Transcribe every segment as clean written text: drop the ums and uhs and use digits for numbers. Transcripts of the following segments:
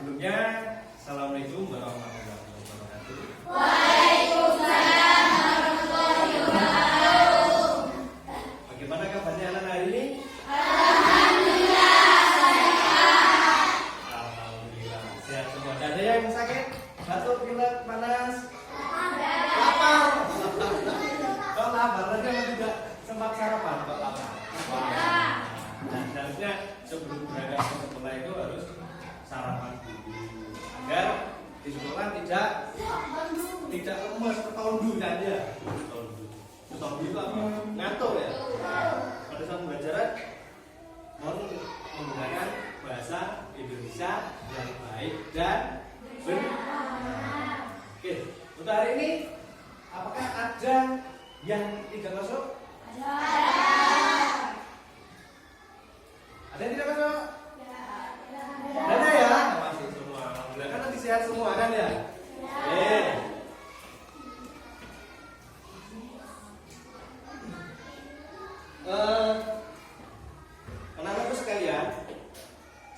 sebelumnya, Assalamualaikum warahmatullahi wabarakatuh. Waalaikumsalam warahmatullahi wabarakatuh. Bagaimana kabarnya anak hari ini? Alhamdulillah sehat. Alhamdulillah sehat semua. Tidak ada yang sakit? Batuk, pilek, panas? Lapar? Kalau lapar, nanti mau juga sempat sarapan kalau lapar. Nah, seharusnya sebelum berangkat ke sekolah itu harus sarapan dulu agar di sekolah tidak lemes ketondu saja. Ketondu itu apa? Ngantuk ya. Pada saat pembelajaran mohon menggunakan bahasa Indonesia yang baik dan benar. Oke, untuk hari ini apakah ada yang tidak masuk? Ada yang tidak masuk? Ada ya? Masih semua. Alhamdulillah kan nanti sehat semua kan ya? Anak-anakku sekalian,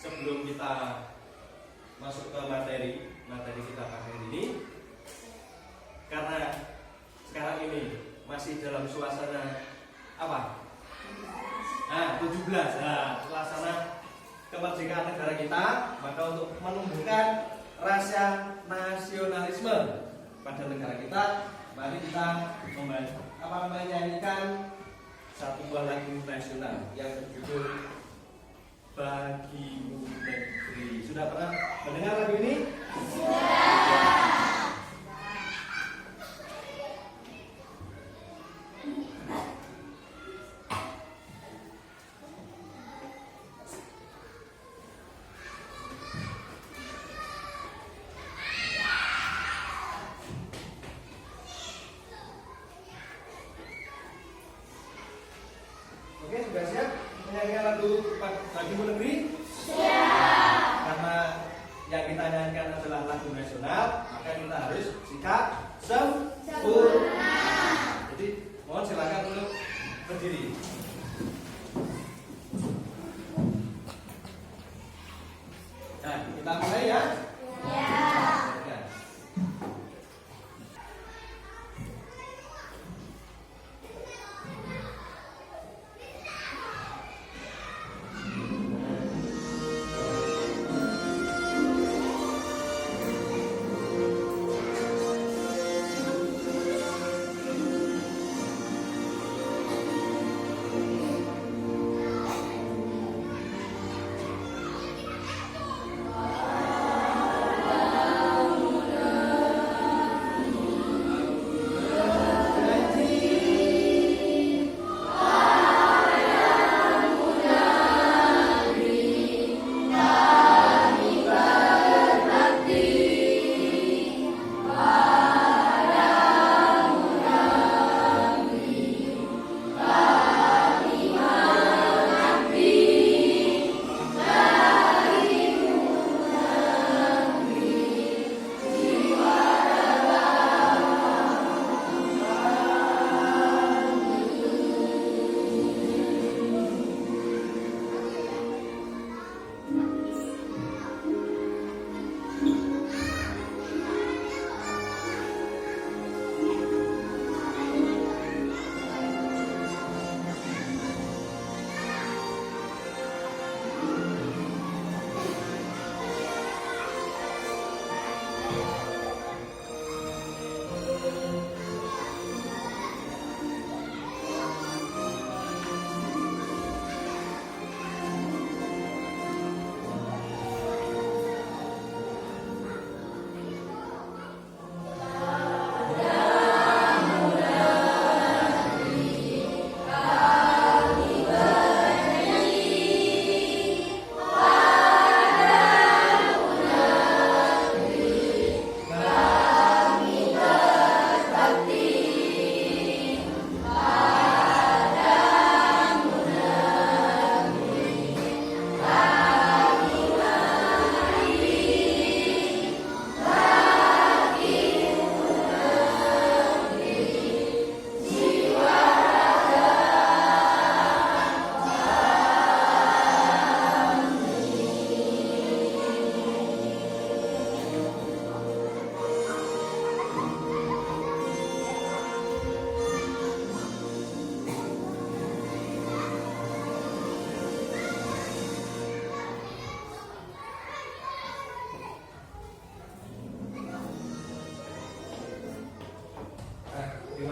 sebelum kita masuk ke materi kita pada hari ini, karena sekarang ini masih dalam suasana apa? 17. Suasana kemerdekaan negara kita, maka untuk menumbuhkan rasa nasionalisme pada negara kita, mari kita menyanyikan satu buah lagu nasional yang berjudul Bagimu Negeri. Sudah pernah mendengar lagu ini? Oke, sudah siap menyanyikan lagu Bagimu Negeri? Siap. Karena yang kita nyanyikan adalah lagu nasional, maka kita harus sikap sempurna. Jadi mohon silakan untuk berdiri. Nah, kita mulai ya.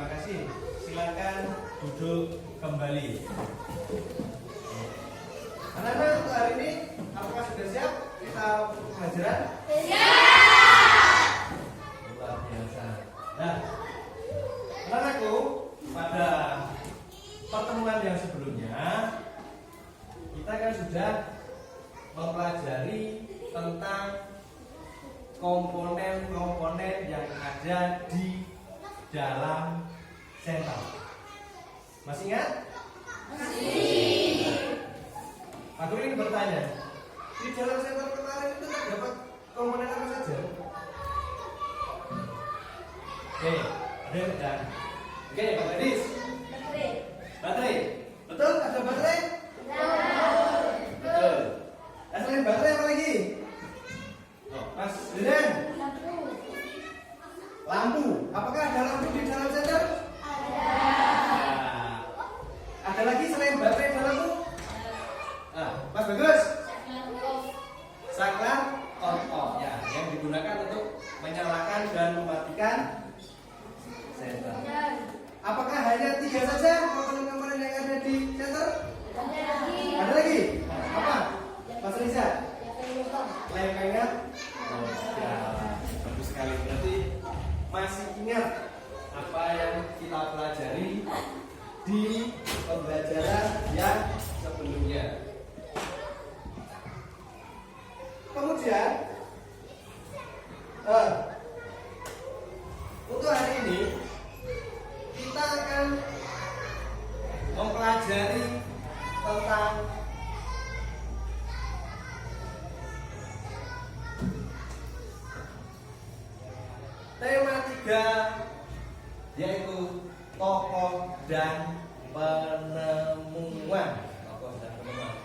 terima kasih. Silakan duduk kembali. Anak-anak, untuk hari ini apakah sudah siap kita pelajaran? Siap. Luar biasa. Nah, anak-anakku, pada pertemuan yang sebelumnya kita kan sudah mempelajari tentang komponen-komponen yang ada di dalam senter. Masih ingat? Masih. Pak Guru ini bertanya, di dalam senter kemarin itu terdapat komponen apa saja? Oke, ada yang benar. Oke, Pak Gadis. Baterai. Betul? Ada baterai? Betul. Nah, selain baterai apa lagi? Oh, Mas Diren. Lampu. Apakah ada lampu di dalam senter? Nah, ada lagi selain baterai dan lampu? Mas Bagus. Saklar on-off ya, yang digunakan untuk menyalakan dan mematikan senter. Apakah hanya 3 saja komponen-komponen yang ada di senter? Ada lagi? Apa? Mas Riza? Lem ingat? Oh, ya, bagus sekali. Berarti masih ingat apa yang kita pelajari di pembelajaran yang sebelumnya. Kemudian untuk hari ini kita akan mempelajari tentang tema 3, yaitu tokoh dan penemuan. Tokoh dan penemuan.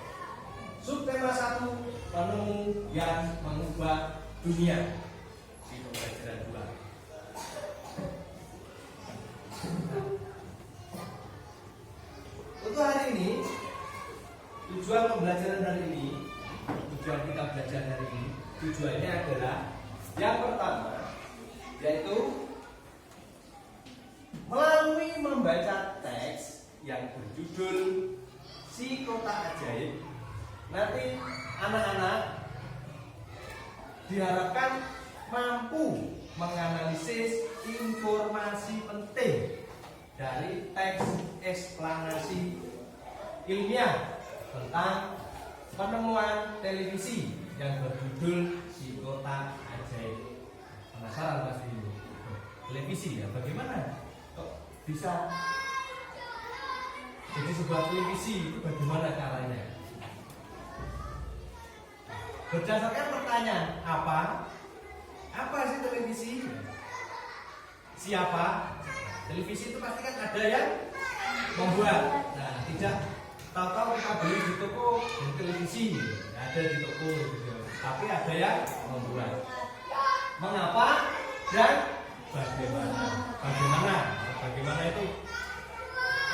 Subtema 1, penemu yang mengubah dunia. Di pembelajaran 2. Untuk hari ini, tujuan pembelajaran hari ini, tujuan kita belajar hari ini, tujuannya adalah yang pertama, yaitu melalui membaca teks yang berjudul Si Kotak Ajaib. Nanti anak-anak diharapkan mampu menganalisis informasi penting dari teks eksplanasi ilmiah tentang penemuan televisi yang berjudul Si Kotak Ajaib. Penasaran pasti ini? Televisi ya, bagaimana kok bisa jadi sebuah televisi? Itu bagaimana caranya? Berdasarkan pertanyaan apa sih televisi? Siapa? Televisi itu pasti kan ada yang membuat. Nah, tidak tahu-tahu kita beli di toko televisi, ada di toko gitu. Tapi ada yang membuat. Mengapa dan bagaimana? Bagaimana itu?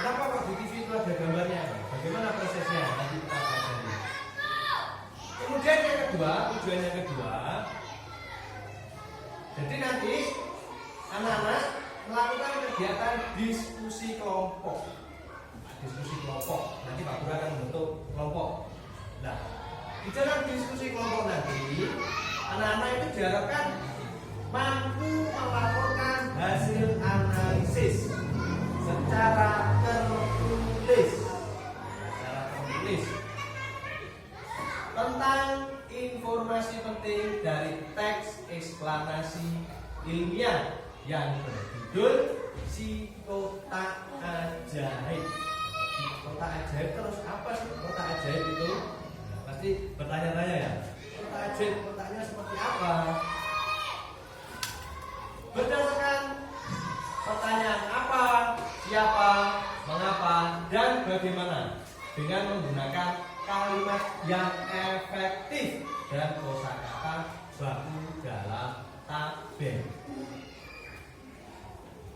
Kenapa kok di TV itu ada gambarnya? Bagaimana prosesnya? Nanti kita pelajari. Kemudian yang kedua, tujuan yang kedua, jadi nanti anak-anak melakukan kegiatan diskusi kelompok. Nanti Pak Guru akan membentuk kelompok. Nah, di dalam diskusi kelompok nanti, anak-anak itu diharapkan mampu melaporkan hasil analisis secara tertulis tentang informasi penting dari teks eksplanasi ilmiah yang berjudul Si Kotak Ajaib. Si Kotak Ajaib, terus apa sih kotak ajaib itu? Nah, pasti bertanya-tanya ya. Kotak ajaib, kotaknya seperti apa? Berdasarkan pertanyaan apa, siapa, mengapa, dan bagaimana, dengan menggunakan kalimat yang efektif dan kosakata baku dalam tabel.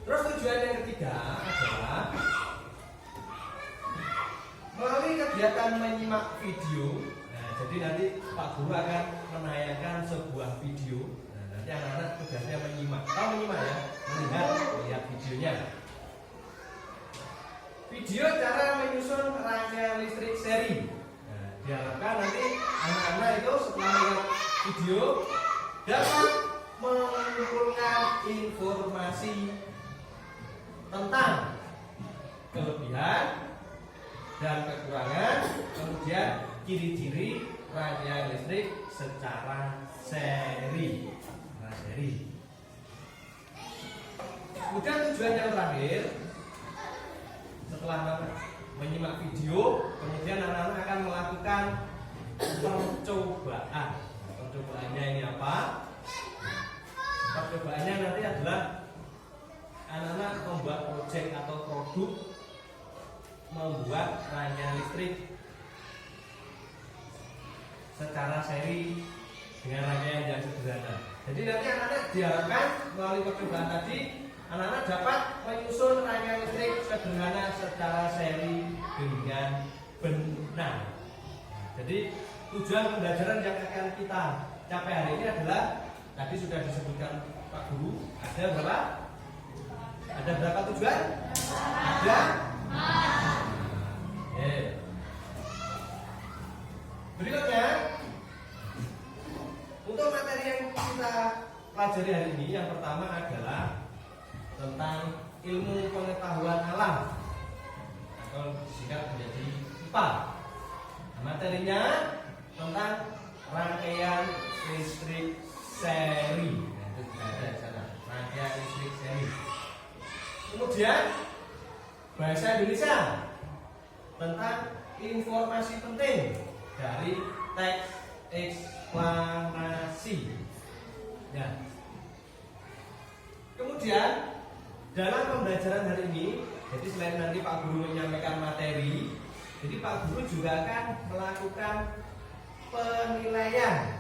Terus tujuan yang ketiga adalah melalui kegiatan menyimak video. Nah, jadi nanti Pak Guru akan menayangkan sebuah video. Nah, nanti anak-anak tugasnya menyimak. Tahu menyimak ya? Melihat videonya. video dapat mengumpulkan informasi tentang kelebihan dan kekurangan, kemudian ciri-ciri rangkaian listrik secara seri. Kemudian tujuan yang terakhir, setelah menyimak video, kemudian anak-anak akan melakukan percobaan. Percobaannya ini apa? Percobaannya nanti adalah anak-anak membuat proyek atau produk membuat rangkaian listrik secara seri dengan rangkaian yang sederhana. Jadi nanti anak-anak diharapkan melalui percobaan tadi, anak-anak dapat menyusun rangkaian listrik sederhana secara seri dengan benar. Jadi tujuan pembelajaran yang akan kita capai hari ini adalah, tadi sudah disebutkan Pak Guru, ada berapa? Ada berapa tujuan? Ada? Berikutnya, untuk materi yang kita pelajari hari ini, yang pertama adalah tentang ilmu pengetahuan alam atau disingkat menjadi IPA. Materinya tentang rangkaian listrik seri. Itu ada di sana, rangkaian listrik seri. Kemudian bahasa Indonesia tentang informasi penting dari teks eksplanasi. Ya. Kemudian dalam pembelajaran hari ini, jadi selain nanti Pak Guru menyampaikan materi, jadi Pak Guru juga akan melakukan penilaian.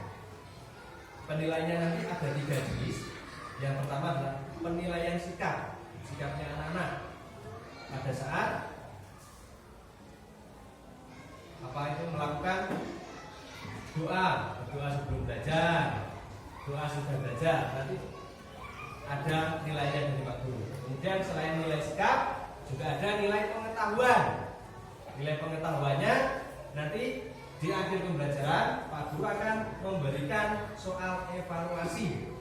Penilaiannya nanti ada 3 jenis. Yang pertama adalah penilaian sikapnya anak-anak pada saat melakukan doa sebelum belajar, doa sudah belajar, nanti ada nilainya dari Pak Guru. Kemudian selain nilai sikap, juga ada nilai pengetahuan. Nilai pengetahuannya nanti di akhir pembelajaran Pak Guru akan memberikan soal evaluasi.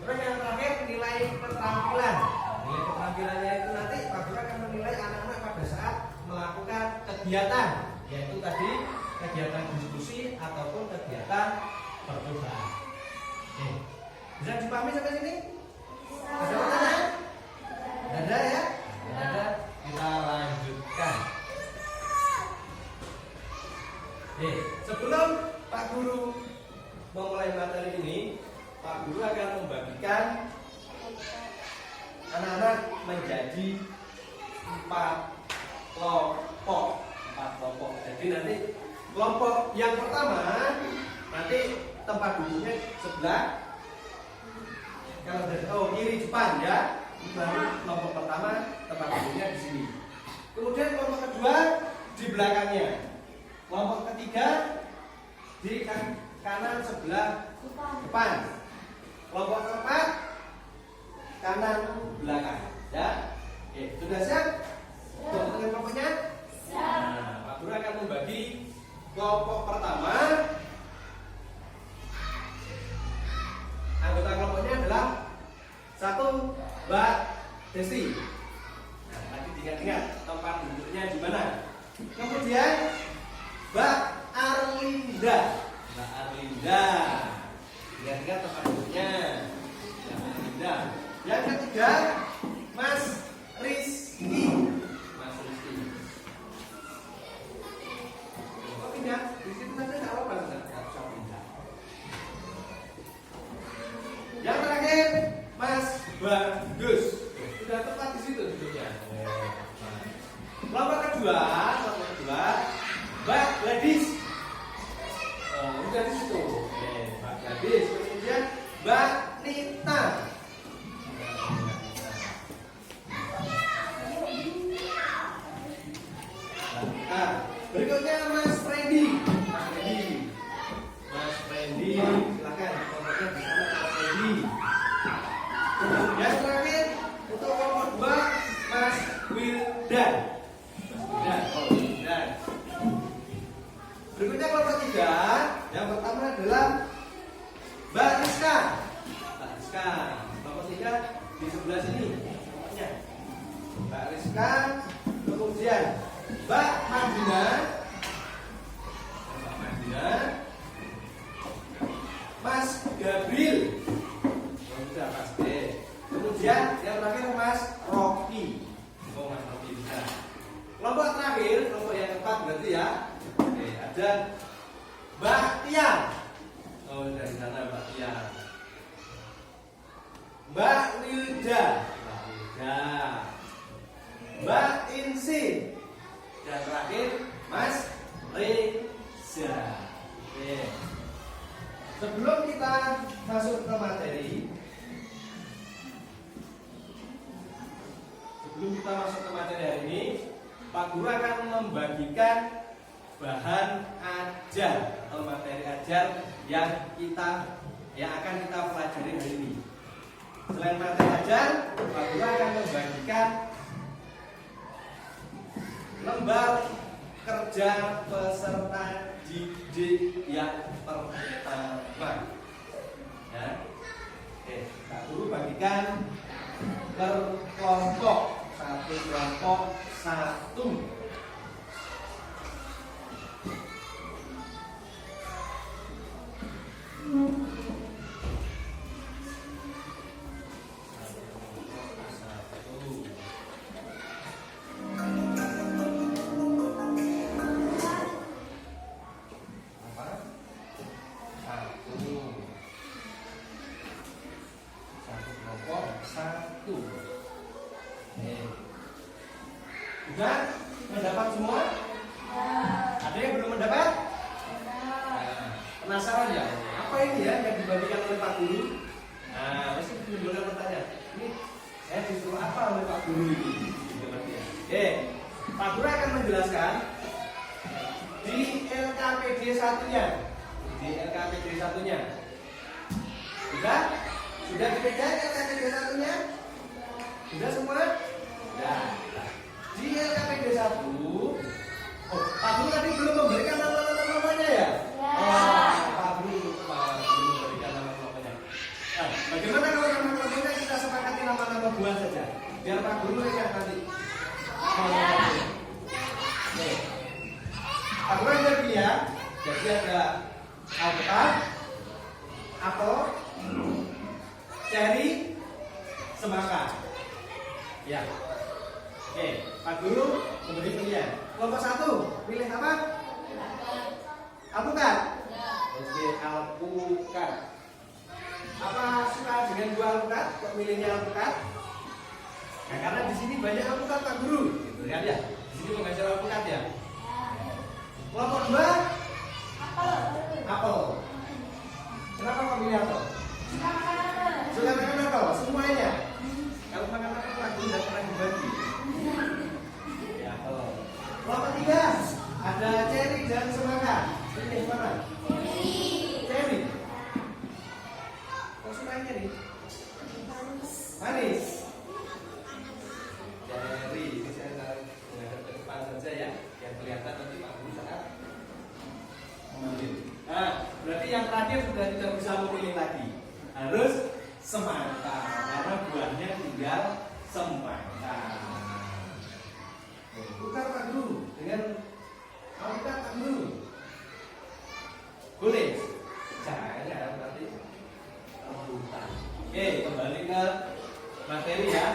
Terus yang terakhir nilai keterampilan. Nilai keterampilannya itu nanti Pak Guru akan menilai anak-anak pada saat melakukan kegiatan, yaitu tadi kegiatan diskusi ataupun kegiatan percobaan. Bisa dipahami sampai sini? Ada pertanyaan? Ada ya? Ada. Kita lanjutkan. Sebelum Pak Guru memulai materi ini, Pak Guru akan membagikan anak-anak menjadi 4 kelompok. Jadi nanti kelompok yang pertama nanti tempat duduknya sebelah, kalau dari kiri depan ya. Lalu kelompok pertama tempat duduknya di sini. Kemudian kelompok kedua di belakangnya. Kelompok ketiga di kanan sebelah depan. Kelompok keempat kanan belakang. Ya. Oke, sudah siap? Untuk kelompoknya? Nah, Pak Guru akan membagi kelompok pertama. Anggota kelompoknya adalah 1 Mbak Desti. Nah, tadi diingat-ingat tempat duduknya di mana. Kemudian Mbak Arlinda. Ingat-ingat tempat duduknya. Mbak Arlinda. Yang ketiga Mas Rizky. Kok pindah? Di situ saja nggak apa-apa, nggak usah pindah. Yang terakhir Mas Bagus. Sudah tepat di situ duduknya. Kelompok kedua Mbak Gladys. Sudah di situ. Mbak Gladys. Kemudian Mbak Nita. Nah, berikutnya Mas Freddy. Silakan kelompoknya di sana Mas Freddy. Yang terakhir untuk kelompok 2 Mas Wildan. Berikutnya kelompok 3 adalah Mbak Rizka. Mbak Rizka. Kelompok 3 di sebelah sini. Kelompoknya. Mbak Rizka. Kemudian Mbak Madina. Mbak Madina. Mas Gabriel. Kemudian Mas D. Kemudian yang terakhir Mas Rocky. Oh, Mas Rocky bisa. Kelompok terakhir, kelompok yang keempat berarti ya. Oke, ada Mbak Tian. Oh, dari sana Mbak Tian. Mbak Wilda. Mbak Wilda. Mbak Insi. Dan terakhir Mas Reza. Oke. Sebelum kita masuk ke materi, hari ini, Pak Guru akan membagikan bahan ajar atau materi ajar yang akan kita pelajari hari ini. Selain materi ajar, Pak Guru akan membagikan lembar kerja peserta didik yang pertama. Ya. Oke, Pak Guru bagikan per kelompok, satu kelompok satu. Sudah mendapat semua? Ada yang belum mendapat? Penasaran ya? Apa ini ya yang dibagikan oleh Pak Guru? Nah, pasti boleh bertanya. Ini saya disuruh apa oleh Pak Guru ini? Oke, Pak Guru akan menjelaskan di LKPD satunya. Di LKPD satunya. Sudah dipegang LKPD satunya? Sudah semua? Sudah. Di LKPD 1, Pak Guru tadi belum memberikan nama-namanya ya? Pak Guru belum memberikan nama-namanya. Nah, bagaimana kalau nama-namanya kita sepakati nama-nama buah saja? Biar Pak Guru ingat nanti. Pak Guru ada dia, jadi ada alpukat, apel, ceri, semangka. Ya. Oke, Pak Guru memberi pilihan. Kelompok 1, pilih apa? Alpukat. Oke, alpukat. Apa suka dengan buah alpukat? Kok milihnya alpukat? Nah, karena di sini banyak alpukat Pak Guru. Gitu kan ya? Di sini mengajar alpukat ya. Kelompok 2, apel. Kenapa kok pilih apel? Suka makan apel? Semuanya. Kalau makan apel Pak Guru tidak pernah dibagi. Kelompok 3 ada ceri dan semangka. Pilih mana? Ceri. Kok suka ceri? Manis. Ceri. Ini saya taruh ke depan saja ya, yang kelihatan nanti Pak Guru saat mengambil. Nah, berarti yang terakhir sudah tidak bisa memilih lagi. Harus semangka karena buahnya tinggal semangka. Tukar Pak Guru dengan alpukat Pak Guru. Boleh? Jangan nanti rebutan. Oke, kembali ke materi ya.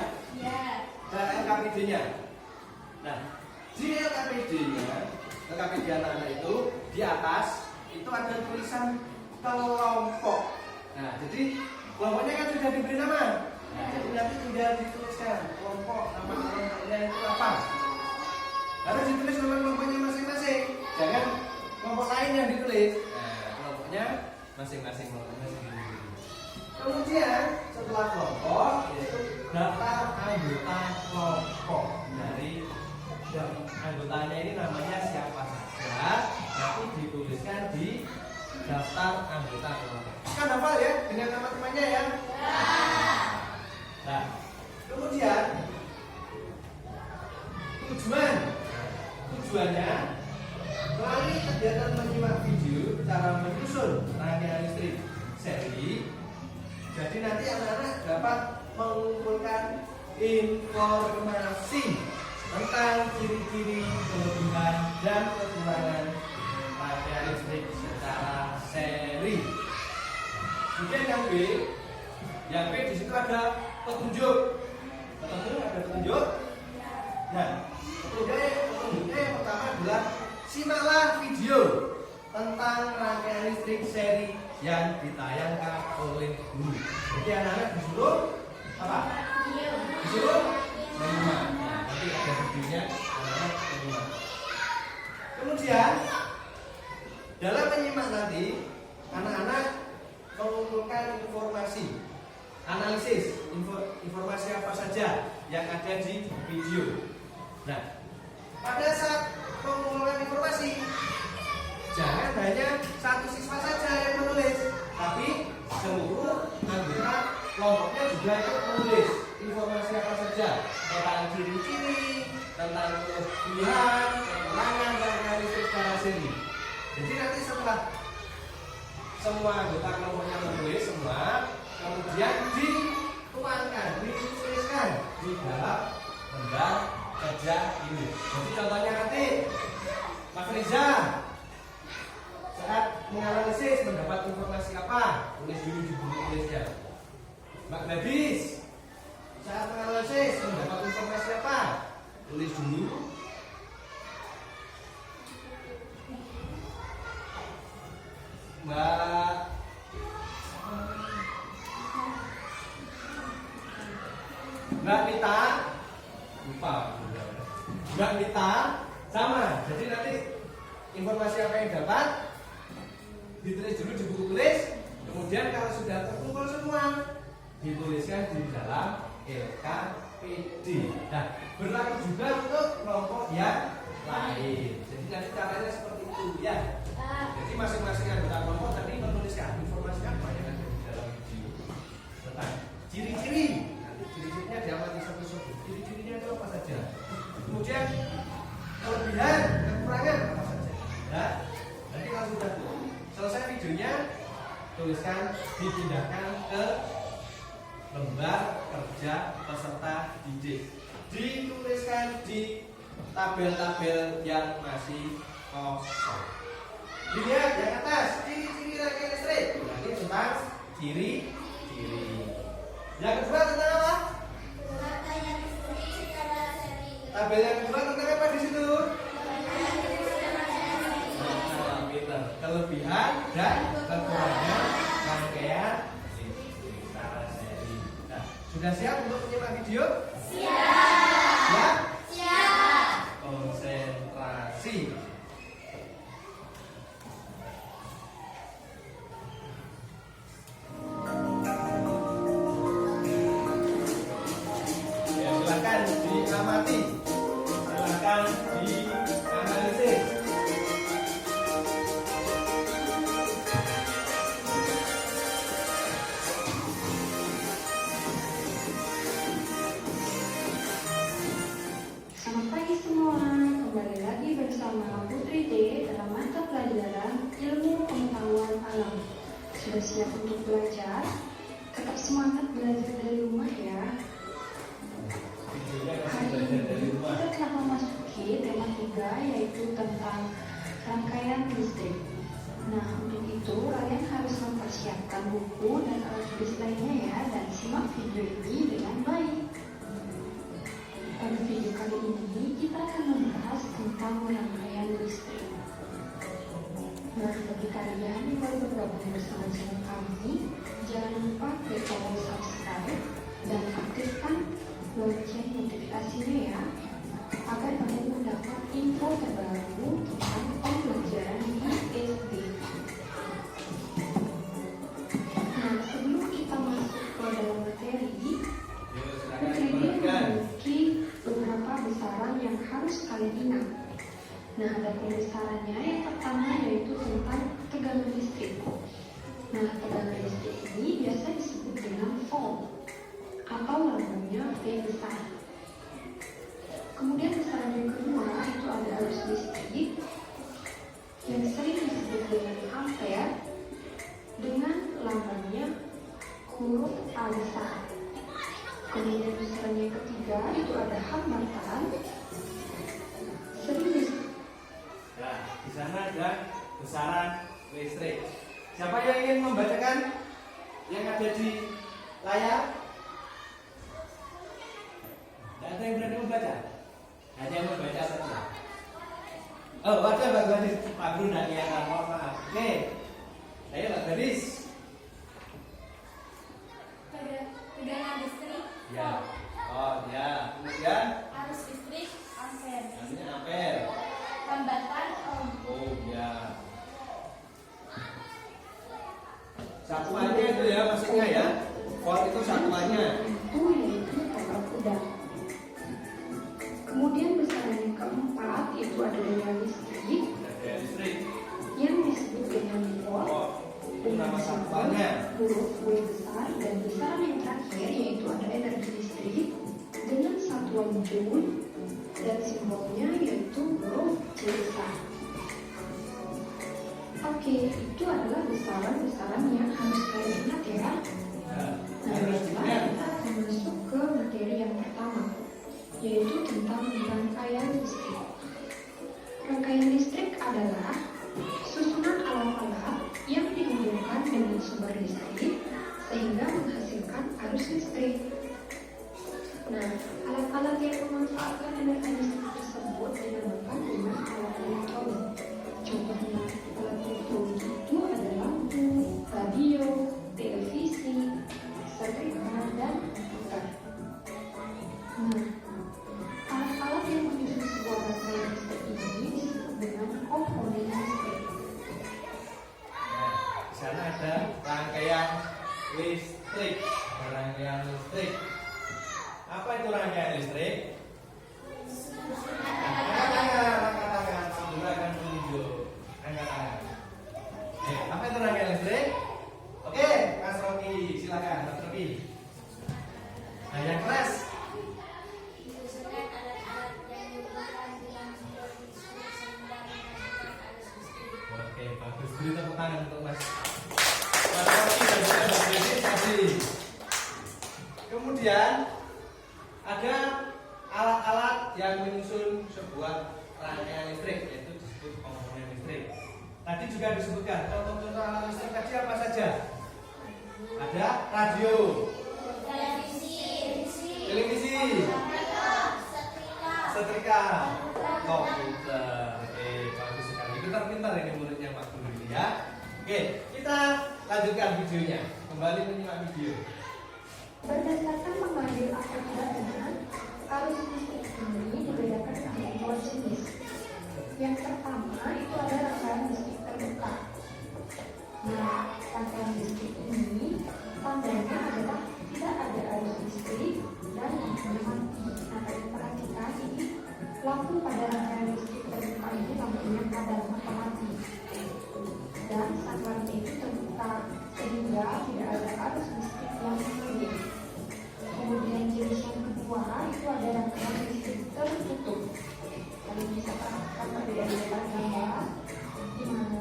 Nah, LKPD-nya. Nah, di LKPD-nya, LKPD anak-anak itu di atas itu ada tulisan kelompok. Nah, jadi kelompoknya kan sudah diberi nama. Nah, jadi nanti tinggal dituliskan kelompok, nama kelompoknya itu apa. Harus ditulis nama kelompoknya masing-masing. Jangan kelompok lain yang ditulis. Nah, kelompoknya masing-masing Kemudian setelah kelompok yaitu daftar anggota kelompok. Dari anggotanya ini namanya siapa saja, nanti dituliskan di daftar anggota kelompok. Kan hafal ya dengan nama temannya ya? Nah, kemudian tujuannya melalui kegiatan menyimak video cara menyusun rangkaian dapat mengumpulkan informasi tentang ciri-ciri, kelebihan, dan kekurangan rangkaian listrik secara seri. Kemudian yang B di situ ada petunjuk. Ada petunjuk. Nah, petunjuknya yang pertama adalah simaklah video tentang rangkaian listrik seri yang ditayangkan oleh guru. Jadi anak-anak disuruh apa? Disuruh menyimak. Nah, nanti ada videonya, anak-anak menyimak. Kemudian dalam menyimak nanti anak-anak mengumpulkan informasi, analisis informasi apa saja yang ada di video. Nah, pada saat mengumpulkan informasi, jangan hanya satu siswa saja yang menulis, tapi seluruh anggota kelompoknya juga ikut menulis informasi apa saja tentang ciri-ciri, tentang kelebihan, kekurangan rangkaian listrik secara seri. Jadi nanti setelah semua anggota kelompoknya menulis semua, kemudian dituangkan, dituliskan di dalam lembar kerja ini. Jadi contohnya nanti Mas Riza saat menganalisis mendapat informasi apa? Tulis dulu di buku tulisnya. Mbak Gladys saat menganalisis mendapat informasi apa? Tulis dulu. Mbak Nita lupa. Mbak Nita sama. Jadi nanti informasi apa yang dapat ditulis dulu di buku tulis. Kemudian kalau sudah terkumpul semua dituliskan di dalam LKPD. Nah, berlaku juga untuk kelompok yang lain. Jadi nanti caranya seperti itu ya. Jadi masing-masing anggota kelompok tadi menuliskan informasi apa yang ada di dalam video tentang ciri-ciri. Nanti ciri-cirinya diamati satu-satu. Ciri-cirinya itu apa saja. Kemudian kelebihan, kekurangan apa saja. Nah, nanti kalau sudah selesai videonya, tuliskan, dipindahkan ke lembar kerja peserta didik. Dituliskan di tabel-tabel yang masih kosong. Lihat yang atas, ciri-ciri rangkaian listrik. Nanti tentang ciri-ciri. Yang kedua tentang apa? Rangkaian listrik secara seri. Tabel yang kedua tentang apa di situ? Kelebihan dan kekurangan rangkaian listrik secara seri. Nah, sudah siap untuk menyimak video? Siap. Ya? Siap. Konsentrasi. Ya, silakan diamati. Silakan dianalisis. Selamat pagi semua, kembali lagi bersama Putri D dalam mata pelajaran Ilmu Pengetahuan Alam. Sudah siap untuk belajar? Tetap semangat belajar dari rumah ya. Hari ini kita telah memasuki tema 3 yaitu tentang rangkaian listrik. Nah, untuk itu kalian harus mempersiapkan buku dan alat tulis lainnya ya, dan simak video ini dengan baik. Pada video kali ini kita akan membahas tentang rangkaian listrik. Nah, bagi kalian yang baru bergabung bersama channel kami, jangan lupa klik tombol subscribe dan aktifkan lonceng notifikasinya ya, agar kalian mendapat info terbaru tentang pembelajaran di SD. Nah, sebelum kita masuk ke dalam materi, Putri memiliki beberapa besaran yang harus kalian ingat. Nah, ada besarannya. Yang pertama yaitu tentang tegangan listrik. Nah, tegangan listrik ini biasa disebut dengan volt atau lambangnya V besar. Kemudian besaran yang kedua itu ada arus listrik. itu ada hambatan sering listrik. Nah, di sana ada besaran listrik. Siapa yang ingin membacakan yang ada di layar? Tidak ada yang berani membaca. Hanya membaca saja. Oh, ada Mbak Gadis. Pak Guru tidak kelihatan. Mohon maaf. Oke. Ayo Mbak Gadis. Tegangan listrik. Ya. Oh, ya. Kemudian Arus listrik ampere. namanya ampere. Hambatan ohm. Oh, ya. Satuannya itu ya maksudnya ya. Volt itu satuannya. Itu yaitu tolak udah. Kemudian besaran yang keempat itu ada daya listrik Daya listrik. yang disebut dengan volt Oh, itu dengan nama simbol satuannya. huruf V besar, dan besaran yang terakhir yaitu ada energi listrik dengan satuan joule dan simbolnya yaitu huruf J besar. Oke, itu adalah besaran-besaran yang harus kalian ingat ya. Nah, Nah, terus sekarang kita akan masuk ke materi yang pertama, yaitu tentang rangkaian listrik. Rangkaian listrik adalah susunan alat-alat yang dihubungkan dengan sumber listrik sehingga menghasilkan arus listrik. Nah, alat-alat yang memanfaatkan energi listrik tersebut dinamakan dengan alat elektronik. Contohnya alat elektronik itu adalah lampu, radio, televisi, setrika, dan komputer. Nah, alat-alat yang menyusun sebuah rangkaian listrik ini disebut dengan komponen listrik. Nah, di sana ada rangkaian listrik. Rangkaian listrik. Apa itu rangkaian listrik? Angkat tangan. Sambil akan menunjuk. Angkat tangan. Apa itu rangkaian listrik? Oke, Mas Rocky, silakan Mas Rocky. Nah, yang keras. Disusunkan alat-alat yang dihubungkan dengan sumber listrik sehingga menghasilkan arus listrik. Oke, bagus. Beri tepuk tangan untuk Mas Rocky dan juga Mas Dedi tadi. Kemudian ada alat-alat yang menyusun sebuah rangkaian listrik, yaitu disebut komponen listrik. Tadi juga disebutkan contoh-contoh alat listrik tadi apa saja? Ada radio, televisi, setrika, komputer. Oke, bagus sekali. Pintar-pintar ini muridnya Pak Guru ini ya. Oke, kita lanjutkan videonya. Kembali menyimak video. Berdasarkan mengambil akibatnya, arus listrik ini dibedakan menjadi dua jenis. Yang pertama itu ada rangkaian listrik terbuka. Nah, rangkaian listrik ini tandanya adalah tidak ada arus listrik dan lampunya mati. Nah, kalian perhatikan ini lampu pada rangkaian listrik terbuka ini lampunya padam atau mati. Dan saklarnya itu terbuka sehingga tidak ada arus listrik yang mengalir. Kemudian jenis yang kedua itu ada rangkaian listrik tertutup. Kalian bisa perhatikan perbedaan dengan gambar di mana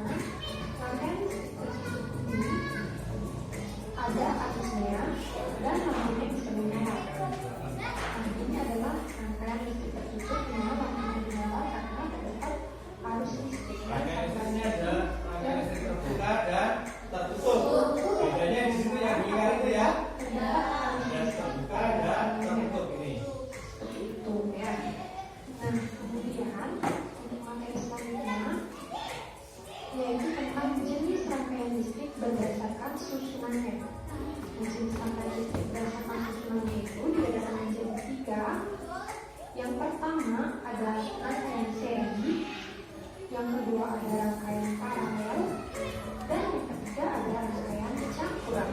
rangkaian listrik tertutup ini ada arusnya dan lampunya bisa menyala. Nah, ini adalah rangkaian listrik tertutup di mana lampunya menyala karena terdapat arus listrik. Rangkaian listriknya ada rangkaian listrik terbuka dan tertutup. Bedanya di situ yang dilingkar itu ya. Dan terbuka dan tertutup ini. Seperti itu ya. Nah, kemudian untuk materi selanjutnya yaitu tentang jenis rangkaian listrik berdasarkan susunannya. Jenis rangkaian listrik berdasarkan susunannya itu dibedakan menjadi 3. Yang pertama ada rangkaian seri, yang kedua ada rangkaian paralel, dan yang ketiga ada rangkaian campuran.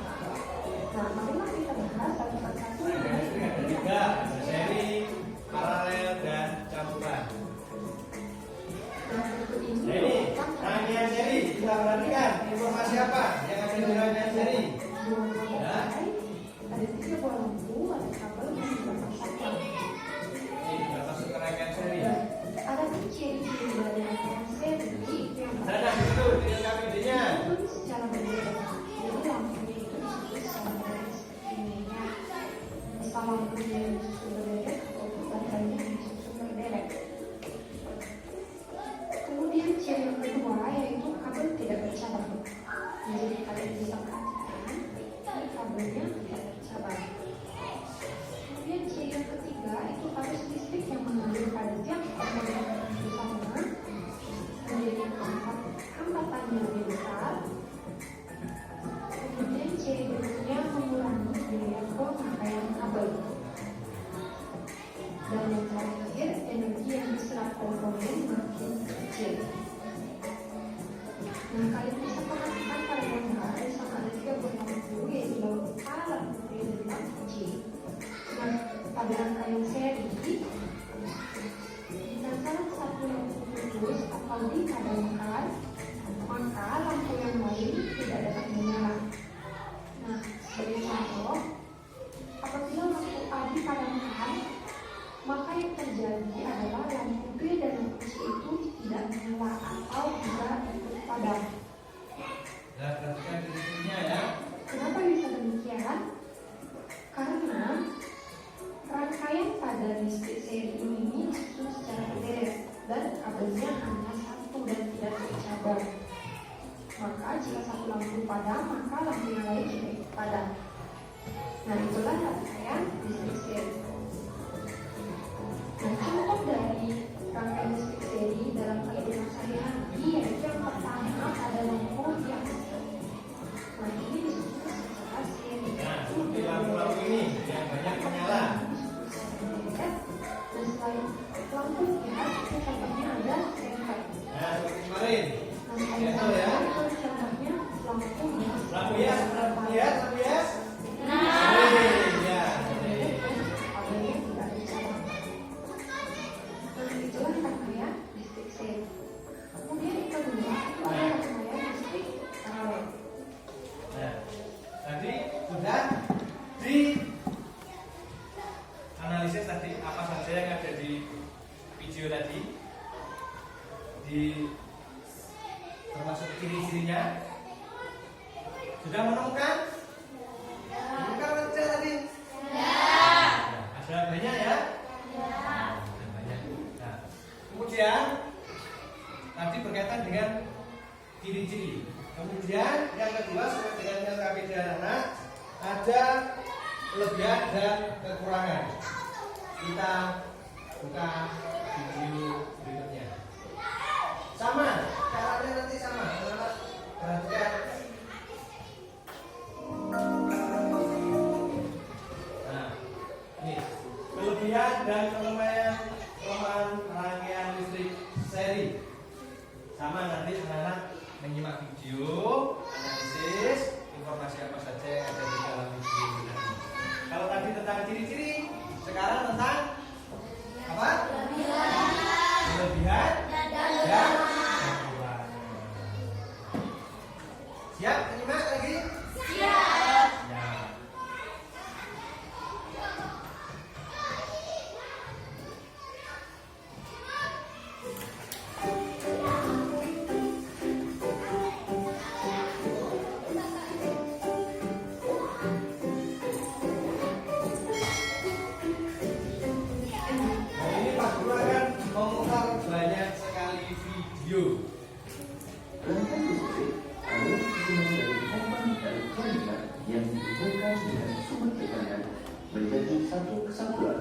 Nah, marilah kita bahas satu persatu Rangkaian listrik ada 3, ada seri, paralel, dan campuran. Nah, untuk ini Nah, ini rangkaian seri. Kita perhatikan informasi apa yang ada di rangkaian seri. Ada 3 buah lampu, ada kabel dan juga pasang. Ini kita masuk ke rangkaian seri. Ada ciri-ciri dari rangkaian seri yang Ada di situ dilengkapi ide-nya. disusun secara berbeda. Jadi lampunya itu disusun secara berbeda seperti ini ya. Bisa lampunya disusun berbeda ataupun Jadi kalian bisa perhatikan ini kabelnya tidak tercabar. Kemudian ciri yang ketiga itu arus listrik yang mengalir pada tiap komponen bersama menjadi hambatan yang lebih besar. Kemudian ciri berikutnya mengurangi biaya pemakaian kabel. Dan yang terakhir, energi yang diserap komponen makin kecil. Nah, kalian bisa perhatikan pada gambar sama ada tiga buah lampu yaitu lampu A, lampu B, dan lampu C. Nah, pada rangkaian seri, jika salah satu lampu putus atau dipadamkan, maka lampu yang lain tidak dapat menyala. Nah, sebagai contoh, apabila lampu A dipadamkan, maka yang terjadi adalah lampu B dan lampu C itu tidak menyala atau juga ikut padam. Nah, perhatikan prinsipnya ya. Kenapa bisa demikian? Karena rangkaian pada listrik seri ini disusun secara berderet dan kabelnya hanya satu dan tidak tercabar. Maka jika satu lampu padam, maka lampu yang lain juga ikut padam. Nah, itulah rangkaian listrik seri. Nah, contoh dari rangkaian listrik seri dalam kehidupan sehari-hari yaitu yang pertama ada lampu yang nah ini disusun secara seri. Nah, seperti lampu-lampu ini yang banyak menyala. Dan selain lampu gas itu contohnya ada senter. Nah, seperti kemarin. Nah, senter ya itu contohnya lampu gas. Lampu hias, lampu hias, lampu hias. Nah. Ya. Kabelnya tidak tercabar. Nah, itulah rangkaian listrik seri. Kemudian yang kedua itu ada rangkaian listrik paralel. Nah, tadi sudah di analisis tadi apa saja yang ada di video tadi, di termasuk ciri-cirinya. Sudah menemukan? Menemukan saja tadi. Nah, ada banyak ya? Ada banyak. Nah, kemudian tadi berkaitan dengan ciri-ciri. Kemudian yang kedua sesuai dengan LKPD anak-anak ada kelebihan dan kekurangan. Kita buka video berikutnya. Sama, caranya nanti sama. Anak-anak perhatikan. Nah, ini kelebihan dan kelemahan rangkaian listrik seri. Sama nanti anak-anak menyimak video analisis informasi apa saja yang ada di dalam video ini. Kalau tadi tentang ciri-ciri, sekarang tentang apa? Kelebihan dan kekurangan. Siap menyimak lagi? Siap. Ya. Banyak sekali video. Perangkat listrik harus dimulai dari komponen elektronika yang dihubungkan dengan sumber tekanan menjadi satu kesatuan.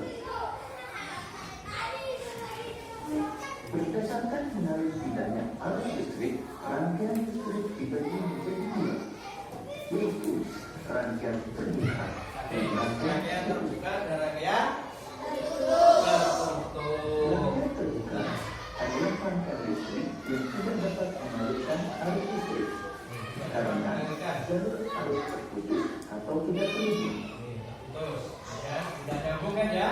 Berdasarkan mengalir bidangnya arus listrik, rangkaian listrik dibagi menjadi dua, yaitu rangkaian terbuka dan Rangkaian terbuka dan rangkaian tertutup. Rangkaian terbuka adalah rangkaian listrik yang tidak dapat mengalirkan arus listrik karena jalur arus terputus atau tidak terhubung. Terus, ya, tidak nyambung kan ya?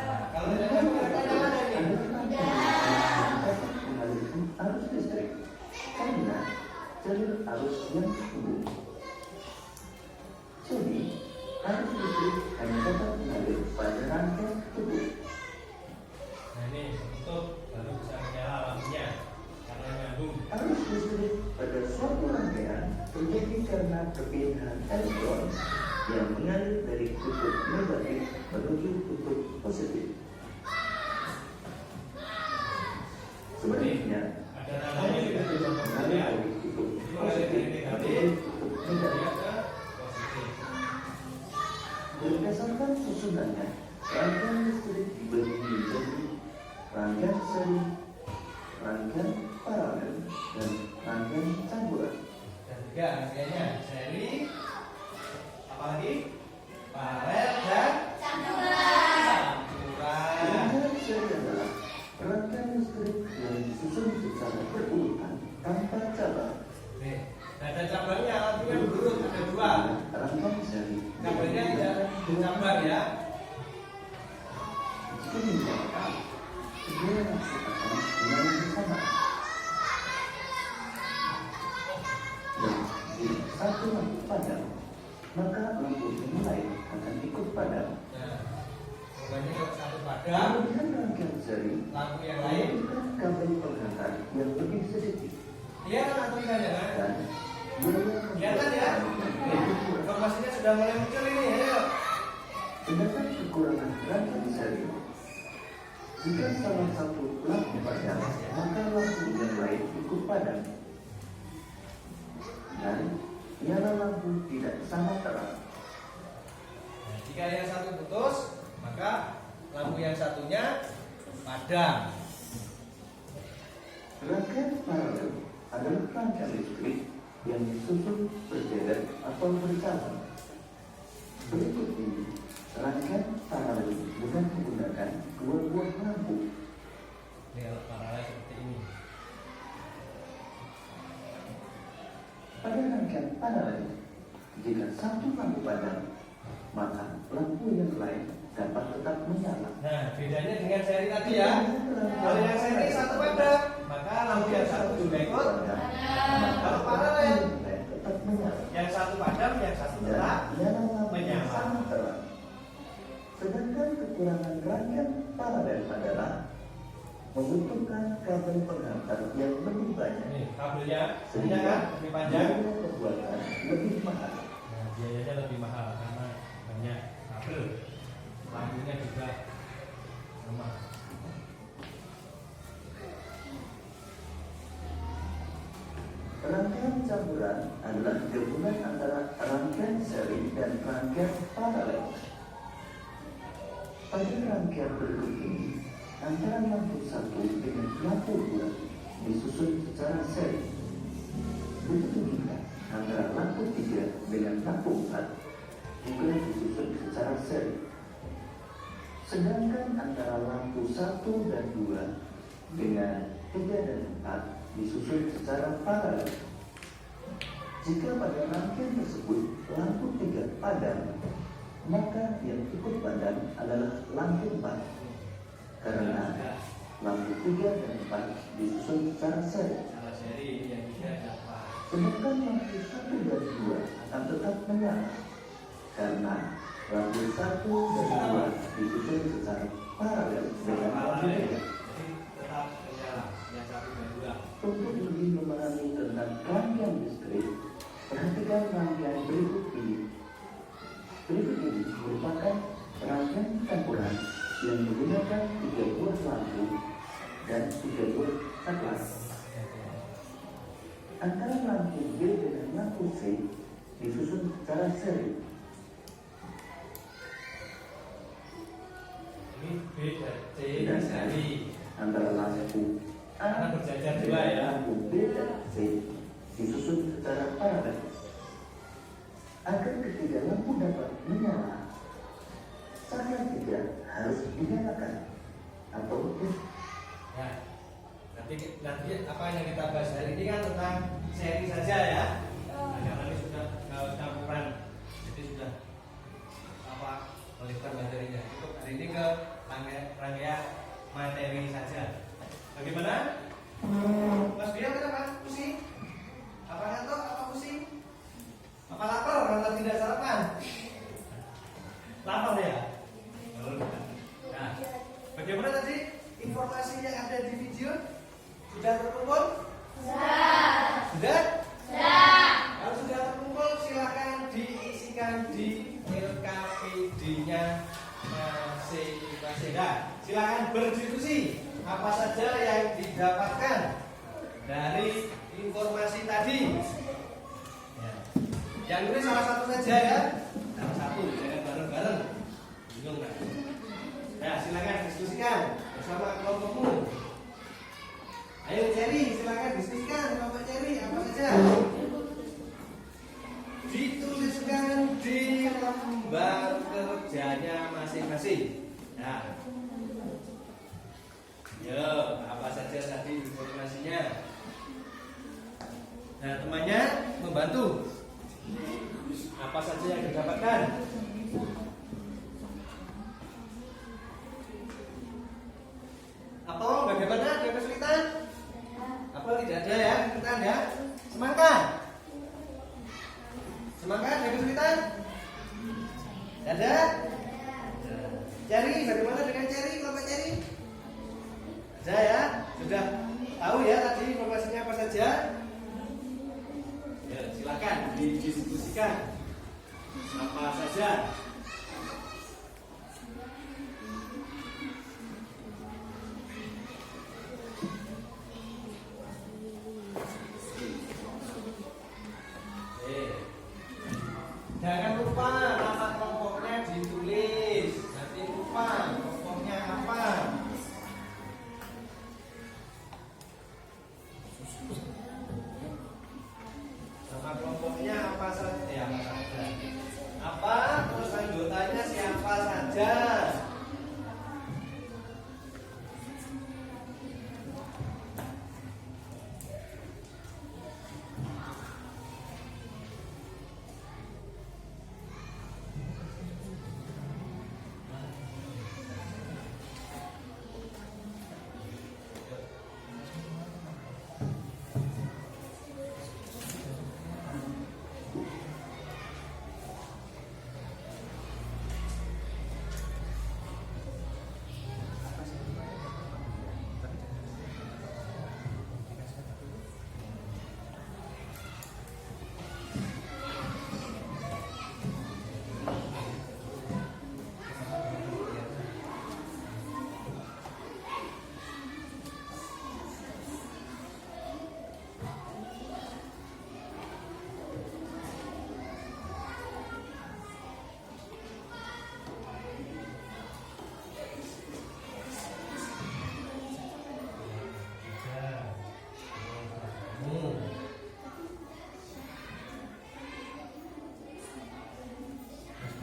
Nah, kalau tidak nyambung, rangkaian mana ini? Dapat mengalirkan arus listrik karena jalur arus yang terhubung. Jadi, arus listrik hanya dapat mengalir pada rangkaian tersebut. Nah ini tertutup baru bisa menyala lampunya karena nyambung. Arus listrik pada suatu rangkaian terjadi karena perpindahan elektron yang mengalir dari kutub negatif menuju kutub positif. Sebaliknya, Ada tandanya juga di mengalir ya. dari kutub Jadi mengalir dari positif negatif susunannya, rangkaian listrik dibagi menjadi rangkaian seri, rangkaian paralel, dan rangkaian campuran. Dan tiga rangkaiannya seri, apalagi paralel dan campuran. Rangkaian seri adalah rangkaian listrik yang disusun secara berurutan tanpa cabang. Nih, ada cabangnya, tapi kan berurut ada dua. Rangkaian seri Cabangnya tidak bercabang ya. jika dinyatakan kedua lampu akan dengan bersama. Dan jika satu lampu padam, maka lampu yang lain akan ikut padam. Nah, pokoknya kalau satu padam, Kemudian rangkaian seri lampu yang lain. membutuhkan kabel penghantar yang lebih sedikit Iya kan atau tidak ya kan? dan biaya Kelihatan ya? Nih, informasinya sudah mulai muncul ini, ayo. Sedangkan kekurangan rangkaian seri, jika salah satu lampu padam, maka lampu yang lain ikut padam. Dan nyala lampu tidak sama terang. Nah, jika yang satu putus, maka lampu yang satunya padam. Rangkaian paralel adalah rangkaian listrik yang disusun berjajar atau bercabang. Berikut ini rangkaian paralel dengan menggunakan dua buah lampu. Ini kalau paralel seperti ini. Pada rangkaian paralel, jika satu lampu padam, maka lampu yang lain dapat tetap menyala. Nah, bedanya dengan seri tadi ya. Kalau yang seri satu padam, maka lampu yang satu juga ikut. Kalau paralel, Tetap menyala. yang satu padam, yang satu tetap. Dan nyala lampu menyala. sama terang. Sedangkan kekurangan rangkaian paralel adalah membutuhkan kabel penghantar yang lebih banyak. Ini kabelnya, ini kan lebih panjang. Biaya pembuatan lebih mahal. Nah, biayanya lebih mahal karena banyak kabel. Lampunya juga sama. Rangkaian campuran adalah gabungan antara rangkaian seri dan rangkaian paralel. Pada rangkaian berikut ini, antara lampu satu dengan lampu dua disusun secara seri. Begitu juga antara lampu tiga dengan lampu empat juga disusun secara seri. Sedangkan antara lampu satu dan dua dengan tiga dan empat disusun secara paralel. Jika pada rangkaian tersebut lampu tiga padam, maka yang ikut padam adalah lampu empat. Karena lampu tiga dan empat disusun secara seri. Salah seri ini yang tiga dapat. Sedangkan lampu satu dan dua akan tetap menyala. Karena lampu satu dan dua disusun secara paralel dengan lampu tiga. Jadi tetap menyala yang satu dan dua. Untuk lebih memahami tentang rangkaian listrik, perhatikan rangkaian berikut ini. Berikut ini merupakan rangkaian campuran yang menggunakan 3 buah lampu dan 3 buah saklar. Antara lampu B dengan lampu C disusun secara seri. Ini B dan C ini seri. Antara lampu A Karena berjajar dua dengan ya. lampu B dan C disusun secara paralel. Agar ketiga lampu dapat menyala, saklar tiga harus dinyalakan atau Ya, nanti apa yang kita bahas hari ini kan tentang seri saja ya. Nah, karena ini sudah campuran, jadi sudah apa melihat materinya. Cukup hari ini ke rangkaian materi saja. Bagaimana? Mas Biar kenapa? Pusing? Apa ngantuk? Apa pusing? Apa lapar karena tidak sarapan? Lapar ya? Nah, bagaimana tadi informasi yang ada di video? Sudah terkumpul? Sudah? Kalau sudah terkumpul silakan diisikan di LKPD-nya masing-masing. Silakan berdiskusi apa saja yang didapatkan dari informasi tadi. Ya. Yang ini salah satu saja ya, salah satu, jangan bareng-bareng. Bingung kan? silakan diskusikan bersama kelompokmu. Ayo Cherry, silakan diskusikan kelompok Cherry apa saja. Dituliskan di lembar kerjanya masing-masing. Nah, yo, apa saja tadi informasinya? Nah, temannya membantu. Apa saja yang didapatkan? Atau bagaimana? Ada kesulitan? Apa tidak ada ya kesulitan ya? Semangka. Semangka ada kesulitan? Tidak ada? Cherry, bagaimana dengan Cherry? Kelompok Cherry? Ada ya? Sudah tahu ya tadi informasinya apa saja? Ya, silakan didiskusikan. Apa saja? Jangan lupa nama kelompoknya ditulis. Nanti lupa kelompoknya apa. Nama kelompoknya apa saja? Apa? Terus anggotanya siapa saja?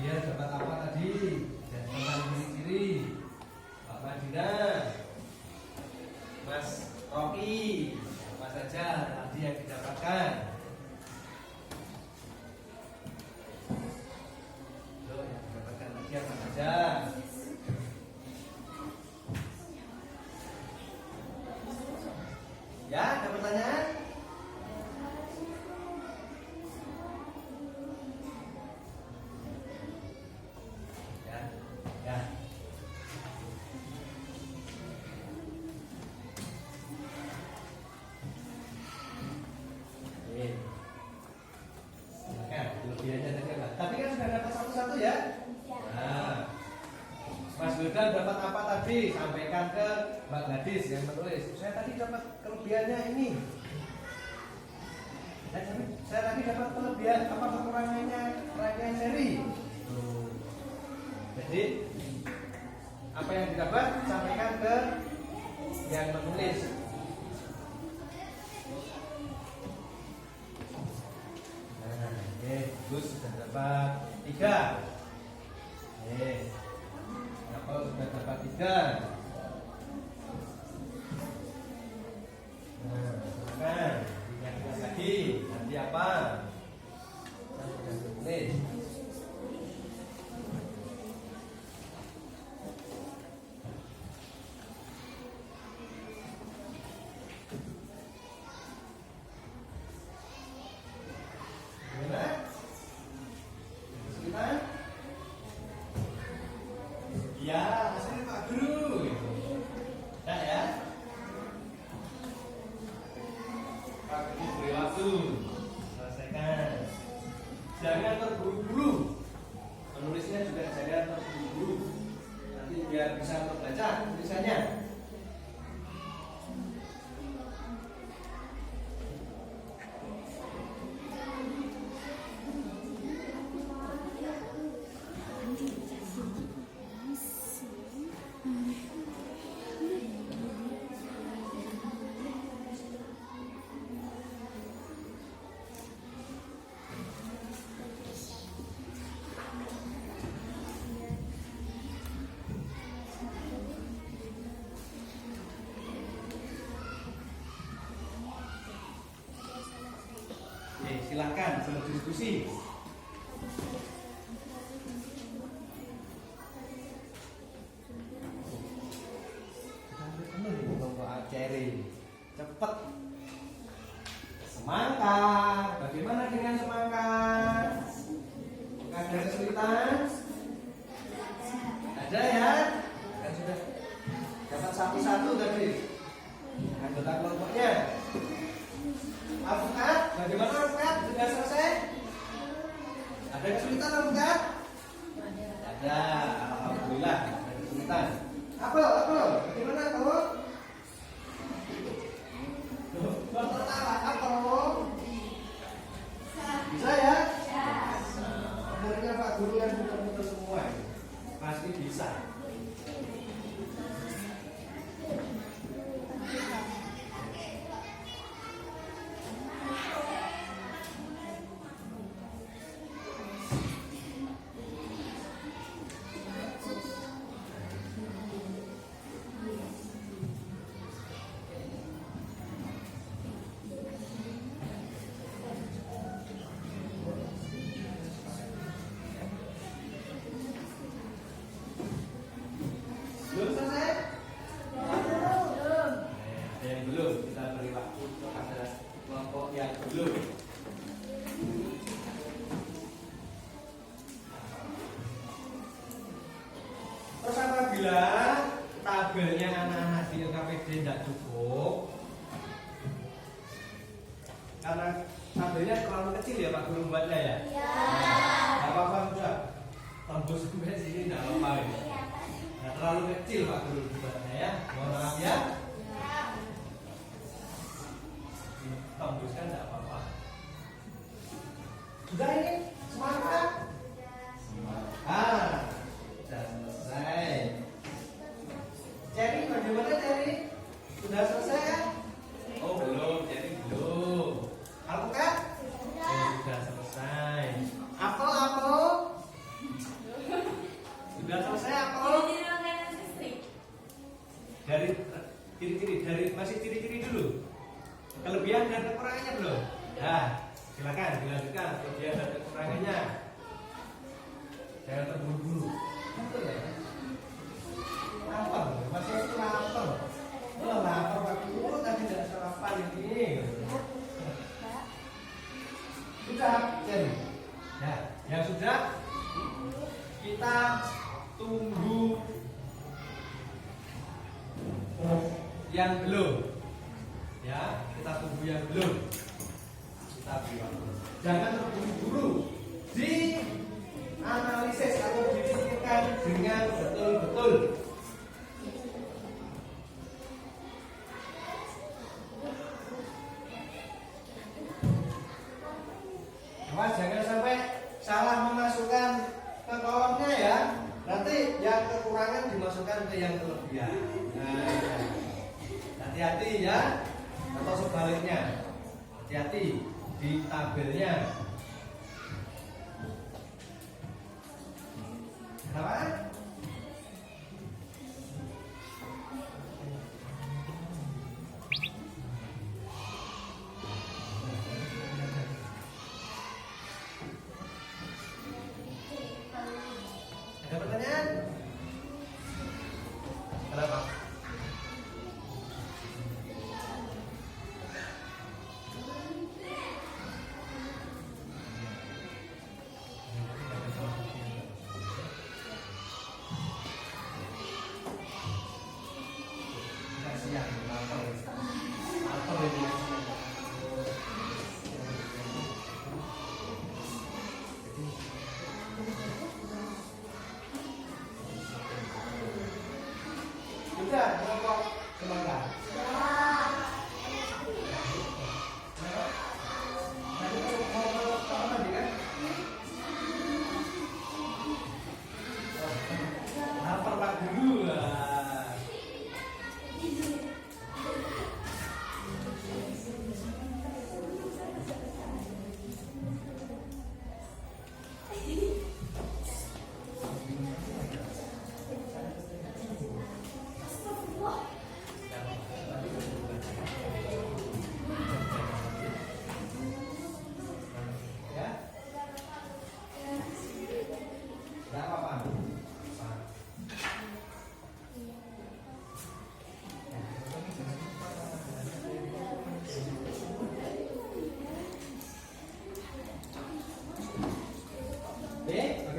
Dia dapat apa tadi? Dan tentang ciri-ciri Pak Madina, Mas Rocky, apa saja tadi yang didapatkan? Loh, yang didapatkan tadi apa saja? Ya, ada pertanyaan? Tapi kan sudah dapat satu-satu ya. Nah, Mas Wildan dapat apa tadi? Sampaikan ke Mbak Gadis yang menulis. Saya tadi dapat kelebihannya ini. Saya tadi dapat kelebihan apa kekurangannya rangkaian seri. Jadi apa yang didapat sampaikan ke yang menulis. Gus sudah dapat 3. Apel sudah dapat 3. Nah, silakan diingat lagi. Nanti apa? Saya sudah tulis. Ya, hasilnya Pak Guru. Nah ya, Pak Guru beri waktu selesaikan. Jangan terburu-buru. Menulisnya juga jangan terburu-buru. Nanti biar bisa membaca tulisannya. Silakan berdiskusi. Cherry, cepet. Semangka, bagaimana dengan semangka? Ada kesulitan? Ada ya? Kan sudah dapat satu-satu tadi. Anggota kelompoknya. Alpukat, bagaimana alpukat? Sudah selesai? Ada kesulitan alpukat? Ada, alhamdulillah ada kesulitan. Apel, bagaimana apel? Pertama, apel? Bisa ya? Sebenarnya Pak Guru kan muter-muter semua, pasti bisa. Belum selesai? Ada yang belum, kita beri waktu untuk ada kelompok yang belum. Terus apabila tabelnya anak-anak di LKPD tidak cukup, karena tabelnya terlalu kecil ya Pak Guru buatnya ya? Tidak apa-apa sudah, tembus sampai sini tidak apa-apa ya. Nah, terlalu kecil Pak Guru buatnya ya, mohon maaf ya. Tembuskan tidak apa-apa. Sudah ini semangat. Sudah selesai. Cherry bagaimana Cherry? Sudah selesai kan? Oh belum, Cherry belum. Alpukat? Sudah selesai. Apel? Sudah selesai apel? Dari ciri-ciri, masih ciri-ciri dulu. Kelebihan dan kekurangannya belum? Nah, silakan dilanjutkan kelebihan dan kekurangannya. Jangan terburu-buru. Betul ya? Lapar, masih itu lapar. Oh, lapar Pak Guru tadi tidak sarapan ini. Sudah, jadi. Nah, yang sudah kita tunggu yang belum. Ya, kita tunggu yang belum. Kita beri waktu. Jangan terburu-buru. Di analisis atau dipikirkan dengan betul-betul. Awas jangan sampai salah memasukkan ke kolomnya ya. Nanti yang kekurangan dimasukkan ke yang kelebihan. Nah, hati-hati ya. Atau sebaliknya, hati-hati di tabelnya. Kenapa? Ada pertanyaan? Kenapa?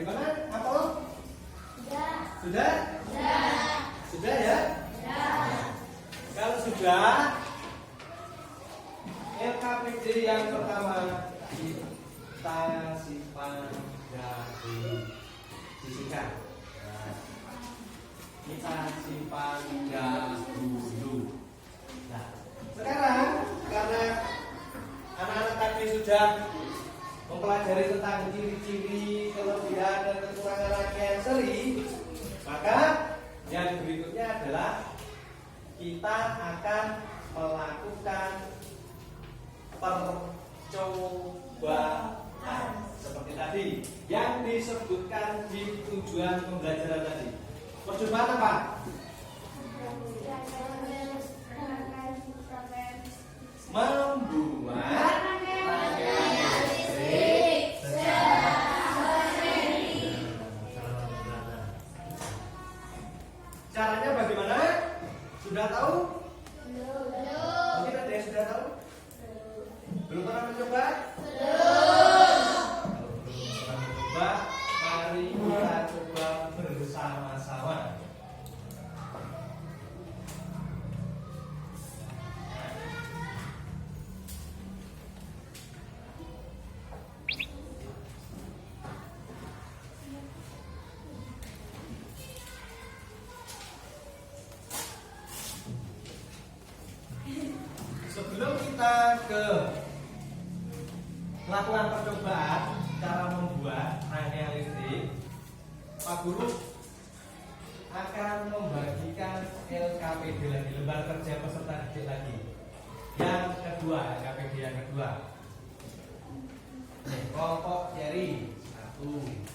Bagaimana? Apel? Sudah. Sudah? Sudah ya? Kalau sudah, LKPD yang pertama kita simpan disingkat. Nah, kita simpan dahulu. Nah, sekarang karena anak-anak tadi sudah mempelajari tentang ciri-ciri, kelebihan dan kekurangan rangkaian seri, maka yang berikutnya adalah kita akan melakukan percobaan seperti tadi yang disebutkan di tujuan pembelajaran tadi. Percobaan apa? Membuat rangkaian listrik caranya bagaimana? Sudah tahu? Mungkin ada yang sudah tahu? Belum pernah mencoba? Kalau belum pernah mencoba, mari kita coba bersama-sama. Sebelum kita ke melakukan percobaan cara membuat rangkaian listrik, Pak Guru akan membagikan LKPD lagi, lembar kerja peserta didik lagi. Yang kedua, LKPD yang kedua. Kelompok Jerry 1.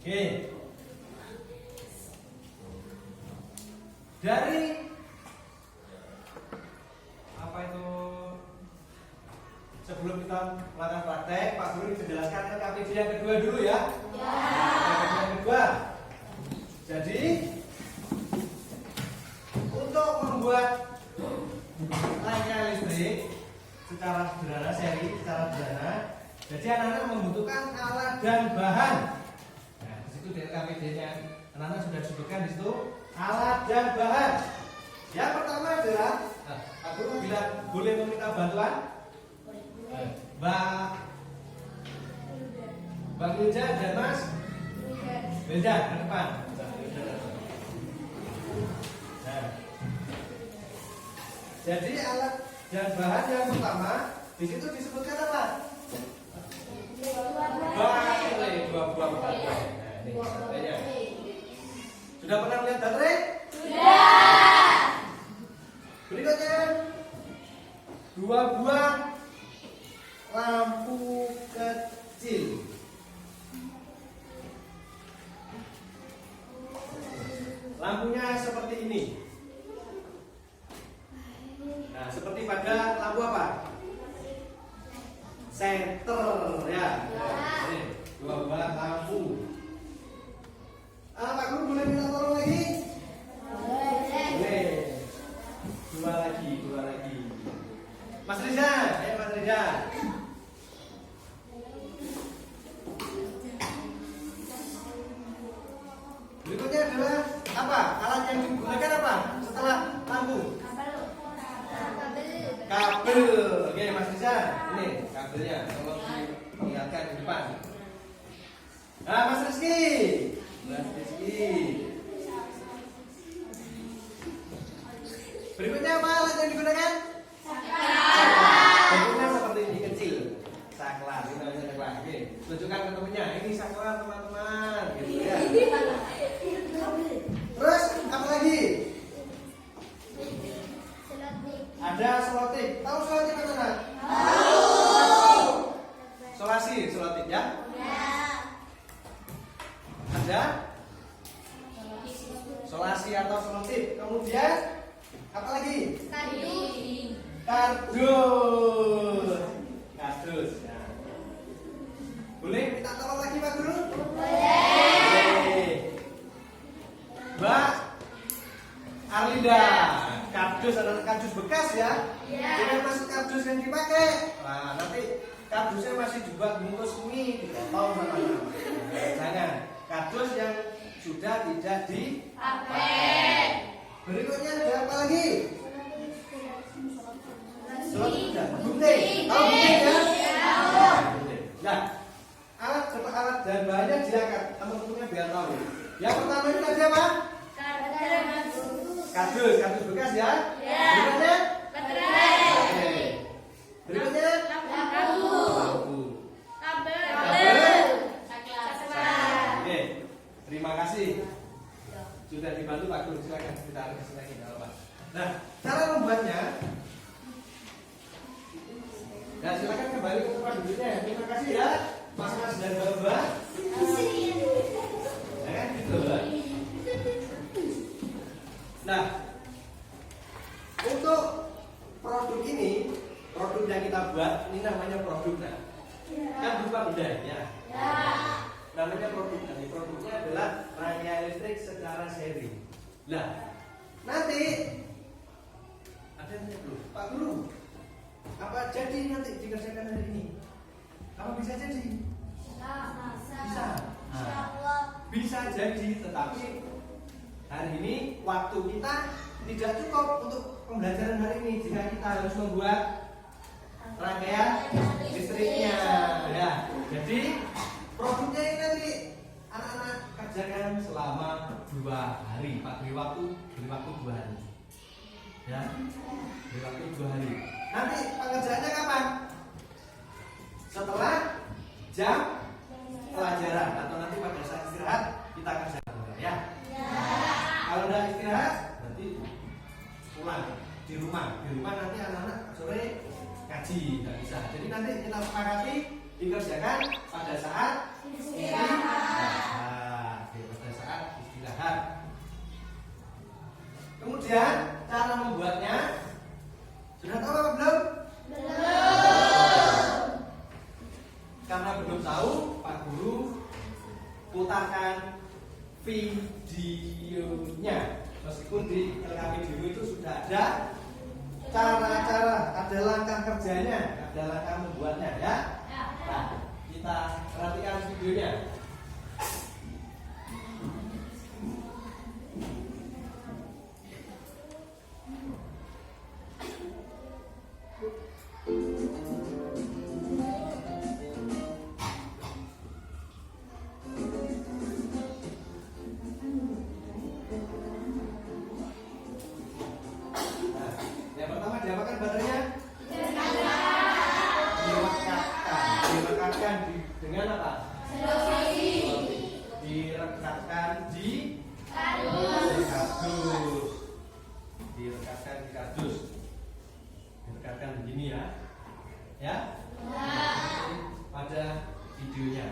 Oke. Dari apa itu? Sebelum kita melakukan praktek, Pak Guru menjelaskan LKPD yang kedua dulu ya. LKPD yang kedua. Jadi untuk membuat rangkaian listrik secara sederhana, seri secara sederhana, jadi anak-anak membutuhkan alat dan bahan. Itu di LKPD-nya anak-anak sudah disebutkan di situ alat dan bahan. Yang pertama adalah, Pak Guru bilang boleh meminta bantuan Mbak Wilda dan Mas Wilda ke depan. Nah, jadi alat dan bahan yang pertama di situ disebutkan apa? Baterai, dua buah baterai. Ini baterainya. Sudah pernah melihat baterai? Sudah. Berikutnya 2 buah lampu kecil. Lampunya seperti ini. Nah, seperti pada lampu apa? Senter ya. Ini 2 buah lampu. Pak Guru boleh minta tolong lagi? Boleh. 2 lagi. Mas Riza, Mas Riza. Berikutnya adalah apa? Alat yang digunakan apa? Setelah lampu? Kabel. Oke, Mas Riza. Ini kabelnya. Tolong dilihatkan di depan. Nah, Mas Rizky. Berikutnya apa alat yang digunakan? Saklar. Bentuknya seperti ini kecil. Saklar, ini namanya saklar. Oke. tunjukkan ke temennya, ini sakuran teman-teman, gitu ya. Terus apa lagi? Ada selotip. Tahu selotip apa enggak? Solasi, selotip ya. Ada solasi atau selotip. Kemudian apa lagi? Kardus. Kardus. Ya. Boleh minta tolong lagi Pak Guru? Boleh. Mbak Arlinda, kardus adalah kardus bekas ya. Jangan masuk kardus yang dipakai. Nah, nanti kardusnya masih juga bungkus mie dipotong sama teman. Jangan. Kardus yang sudah tidak dipakai. Berikutnya ada apa lagi? Sudah. Gunting. Tahu gunting ya? Nah, alat dan bahannya diangkat. Teman-temannya biar tahu. Yang pertama ini tadi apa? Kardus bekas ya. Berikutnya? Berikutnya? Lampu. Kabel. Oke. Terima kasih. Sudah dibantu Pak Guru. Silakan kita harus lagi apa. Nah, cara membuatnya. Nah, silakan kembali ke tempat duduknya. Terima kasih ya, Mas dan Mbak. Gitu. Nah, untuk produk ini, produk yang kita buat ini namanya produk. Nah, kan berupa benda ya. Namanya produk. Nah, produknya adalah rangkaian listrik secara seri. Nah, nanti ada yang belum, Pak Guru. Apa jadi nanti dikerjakan hari ini? Apa bisa jadi? Bisa. Bisa jadi, tetapi hari ini waktu kita tidak cukup untuk pembelajaran hari ini jika kita harus membuat rangkaian listriknya. Ya, jadi produknya ini nanti anak-anak kerjakan selama 2 hari. Pak beri waktu 2 hari. Ya, beri waktu 2 hari. Nanti pengerjaannya kapan? Setelah jam pelajaran atau nanti pada saat istirahat kita kerjakan ya. Kalau udah istirahat berarti pulang di rumah. Di rumah nanti anak-anak sore ngaji nggak bisa. Jadi nanti kita sepakati dikerjakan pada saat istirahat. Pada saat istirahat. Kemudian cara membuatnya sudah tahu apa belum? Karena belum tahu, Pak Guru putarkan videonya. Meskipun di rekaman video itu sudah ada cara-cara, ada langkah kerjanya, ada langkah membuatnya ya. Nah, kita perhatikan videonya. Dengan apa? Direkatkan di kardus. Direkatkan di kardus. Direkatkan begini ya. Ya? Pada videonya.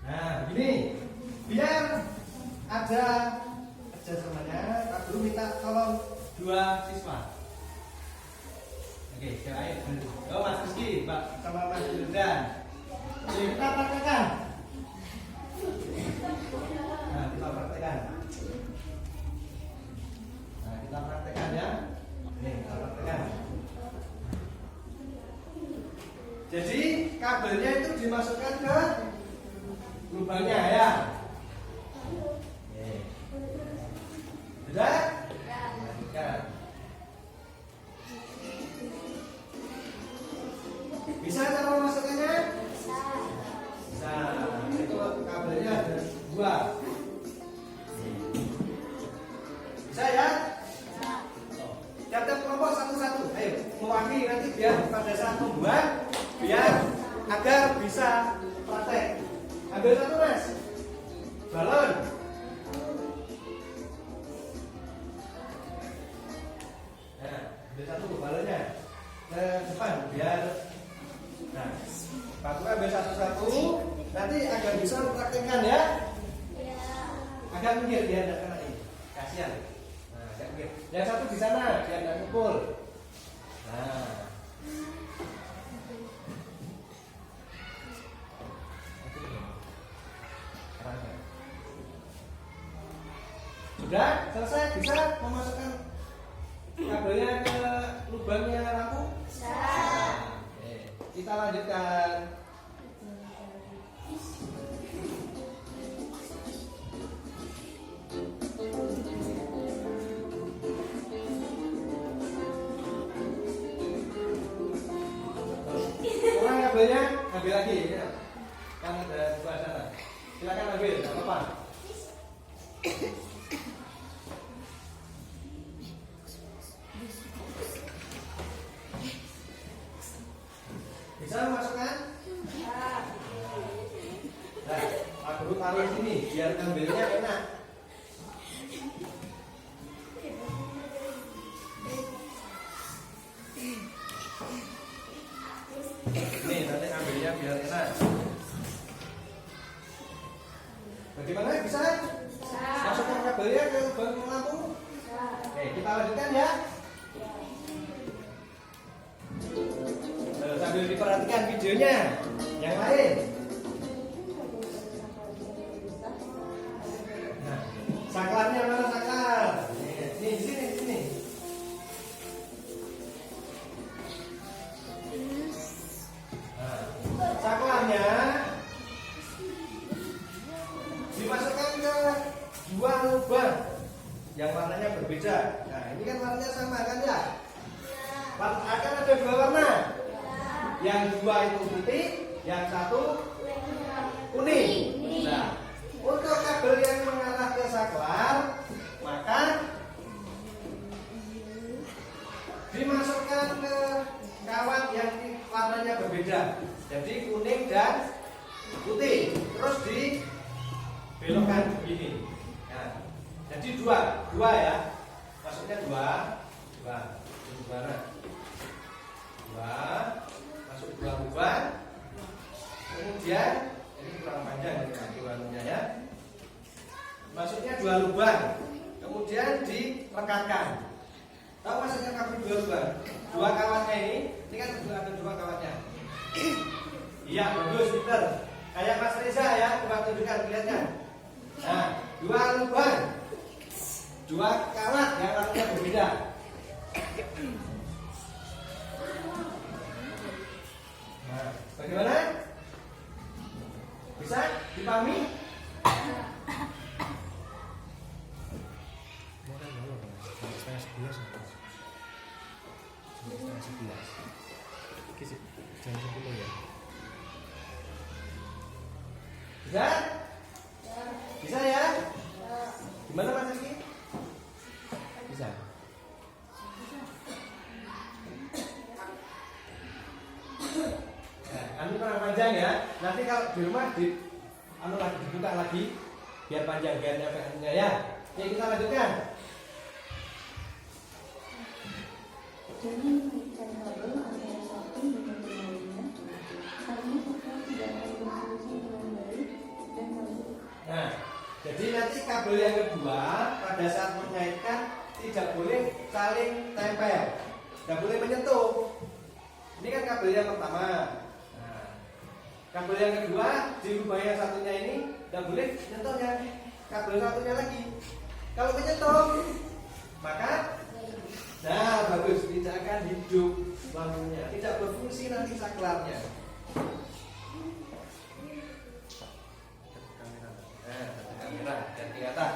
Nah, begini. Biar ada kerjasamanya, Pak Guru minta tolong 2 siswa. Oke, silakan. Oh, Mas Rizky, Pak sama Mas Wildan. Oke, kita praktekkan. Nah, kita praktekkan. Nah, kita praktekkan ya. Nih, kita praktekkan. Jadi kabelnya itu dimasukkan ke lubangnya ya. Sudah? Lanjutkan. Bisa cara memasukkannya? Bisa. Itu kabelnya ada 2. Balon. Nah, ambil satu balonnya ke depan biar. Nah, Pak Tua ambil satu-satu. Nanti agak bisa praktekkan ya. Agak minggir biar tidak kena ini. Kasihan. Nah, agak minggir. Yang satu di sana biar tidak kumpul. Nah. Sudah selesai, bisa memasukkan kabelnya ke lubangnya lampu? Bisa. Oke, kita lanjutkan. Kurang kabelnya, ambil lagi ya. Kan ada sebelah sana. Silakan ambil, tidak apa-apa. Bisa masukkan? Nah, Pak Guru taruh sini biar ngambilnya enak. Nih, nanti ambilnya biar enak. Bagaimana? Bisa? Masukkan kabelnya ke lubang lampu? Oke, kita lanjutkan ya. Sambil diperhatikan videonya yang lain. Nah, saklarnya mana saklar? Nih, di sini. Nah, saklarnya dimasukkan ke dua lubang yang warnanya berbeda. Nah, ini kan warnanya sama kan ya? Akan ada dua warna. Yang dua itu putih, yang satu kuning. Nah, untuk kabel yang mengarah ke saklar, maka dimasukkan ke kawat yang warnanya berbeda. Jadi kuning dan putih. Terus dibelokkan begini. Nah, jadi dua ya. Masuknya dua. Ini mana? Dua lubang. Kemudian ini kurang panjang ini ya. Masuknya dua lubang. Kemudian direkatkan. Tahu maksudnya kabel dua lubang? Dua kawatnya ini kan ada dua kawatnya. Iya, bagus, pinter. Kayak Mas Reza ya, coba tunjukkan kelihatan. Nah, dua lubang. Dua kawat yang warnanya berbeda. Nah, bagaimana? Bisa dipahami? Bisa? Bisa ya? Gimana Mas Rizky? Bisa. Anu kurang panjang ya. Nanti kalau di rumah dibuka lagi biar panjang biar nyampe anunya ya. Oke, kita lanjutkan. Jangan mengaitkan kabel antara satu dengan yang lainnya, karena saklar tidak akan berfungsi dengan baik dan kabel. Nah, jadi nanti kabel yang kedua pada saat mengaitkan tidak boleh saling tempel, tidak boleh menyentuh. Ini kan kabel yang pertama. Nah, kabel yang kedua di lubang yang satunya ini tidak boleh nyentuhnya kabel satunya lagi. Kalau menyentuh, maka bagus, tidak akan hidup lampunya, tidak berfungsi nanti saklarnya. Kamera dan kelihatan.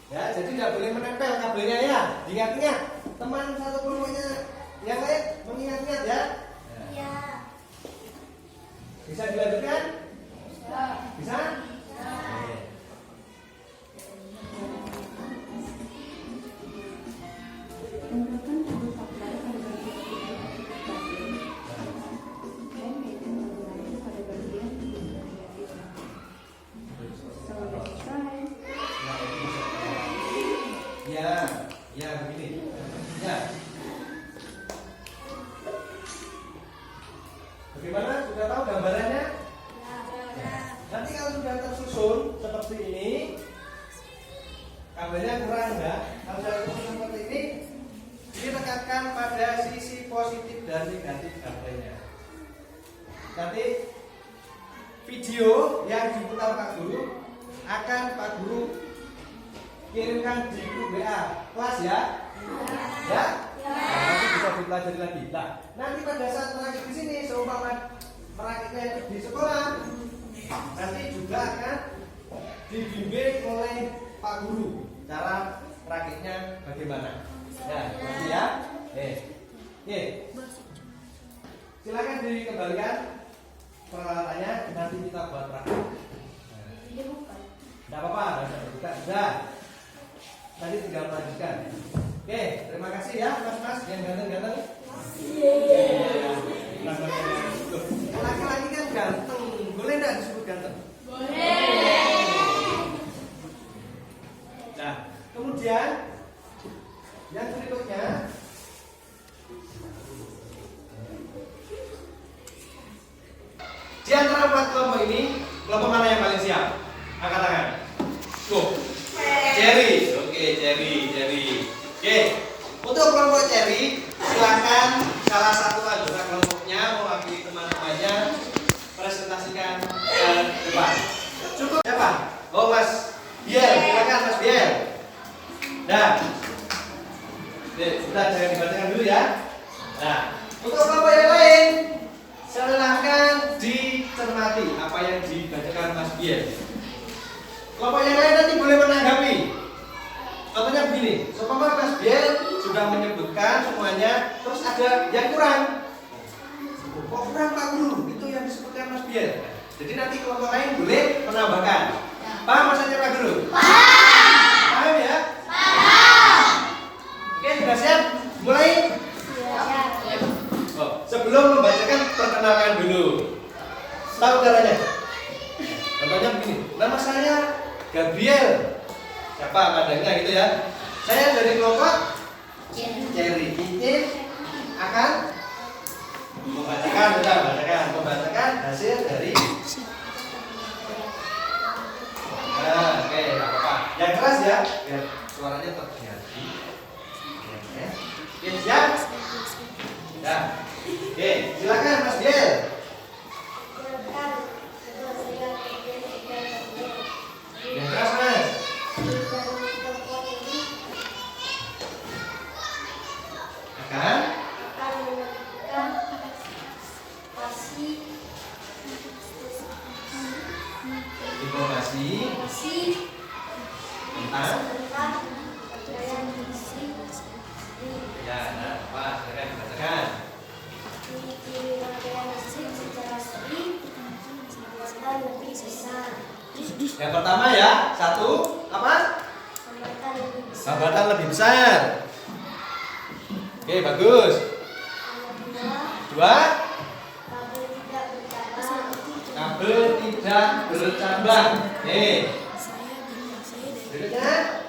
Ya, jadi tidak boleh menempel kabelnya ya. Diingat-ingat, teman satu kelompoknya yang lain mengingat-ingat ya. Iya. Bisa dilanjutkan? Bisa? Menggunakan kabel saklar pada bagian negatif dan kaitkan kabel lain pada bagian negatif. So let's try. Ya begini. Ya. Bagaimana? Sudah tahu gambarannya? Nanti kalau sudah tersusun seperti ini, kabelnya kurang enggak? Kalau sudah tersusun seperti ini, tekankan pada sisi positif dan negatif kabelnya. Nanti video yang diputar Pak Guru akan Pak Guru kirimkan di grup WA kelas ya. Ya? Nah, nanti bisa dipelajari lagi. Nah, nanti pada saat merakit di sini, seumpama merakitnya itu di sekolah, nanti juga akan dibimbing oleh Pak Guru cara merakitnya bagaimana. Ya, nanti ya. Silakan dikembalikan peralatannya, nanti kita buat praktik. Tidak apa-apa, sudah. Nanti tinggal melanjutkan. Oke, terima kasih ya mas-mas yang ganteng-ganteng. Laki-laki kan ganteng, boleh nggak disebut ganteng? Boleh. Nah, kemudian yang berikutnya, di antara 4 kelompok ini, kelompok mana yang paling siap? Angkat tangan. Tuh. Cherry. Oke, Cherry. Oke. Untuk kelompok Cherry, silakan salah satu anggota kelompoknya mewakili teman-temannya presentasikan ke depan. Cukup ya Pak? Oh Mas Biel, silakan Mas Biel. Nah, sudah jangan dibacakan dulu ya. Nah, untuk kelompok yang lain, silakan dicermati apa yang dibacakan Mas Biel. Kelompok yang lain nanti boleh menanggapi. Contohnya begini, seumpama Mas Biel sudah menyebutkan semuanya, terus ada yang kurang. Kok kurang Pak Guru? Itu yang disebutkan Mas Biel. Jadi nanti kelompok lain boleh menambahkan. Paham maksudnya Pak Guru? Paham ya? Paham. Oke, sudah siap? Mulai? Siap. Oh, sebelum membacakan perkenalkan dulu. Tahu caranya? Contohnya begini, nama saya Gabriel. Siapa padanya gitu ya? Saya dari kelompok Cherry. Ini akan membacakan hasil dari. Nah, oke, nggak apa-apa. Yang keras ya, biar suaranya terjadi. Oke, siap? Ya. Oke, silakan Mas Biel. Yang keras Mas. Akan menentukan informasi tentang yang diisi. Ya, nah, Pak, silakan bacakan. Ciri-ciri rangkaian listrik secara seri hambatan lebih besar. Yang pertama ya, satu apa? Hambatan lebih besar. Hambatan lebih besar. Oke, bagus. Dua, kabel tidak bercabang. Oke. Berikutnya,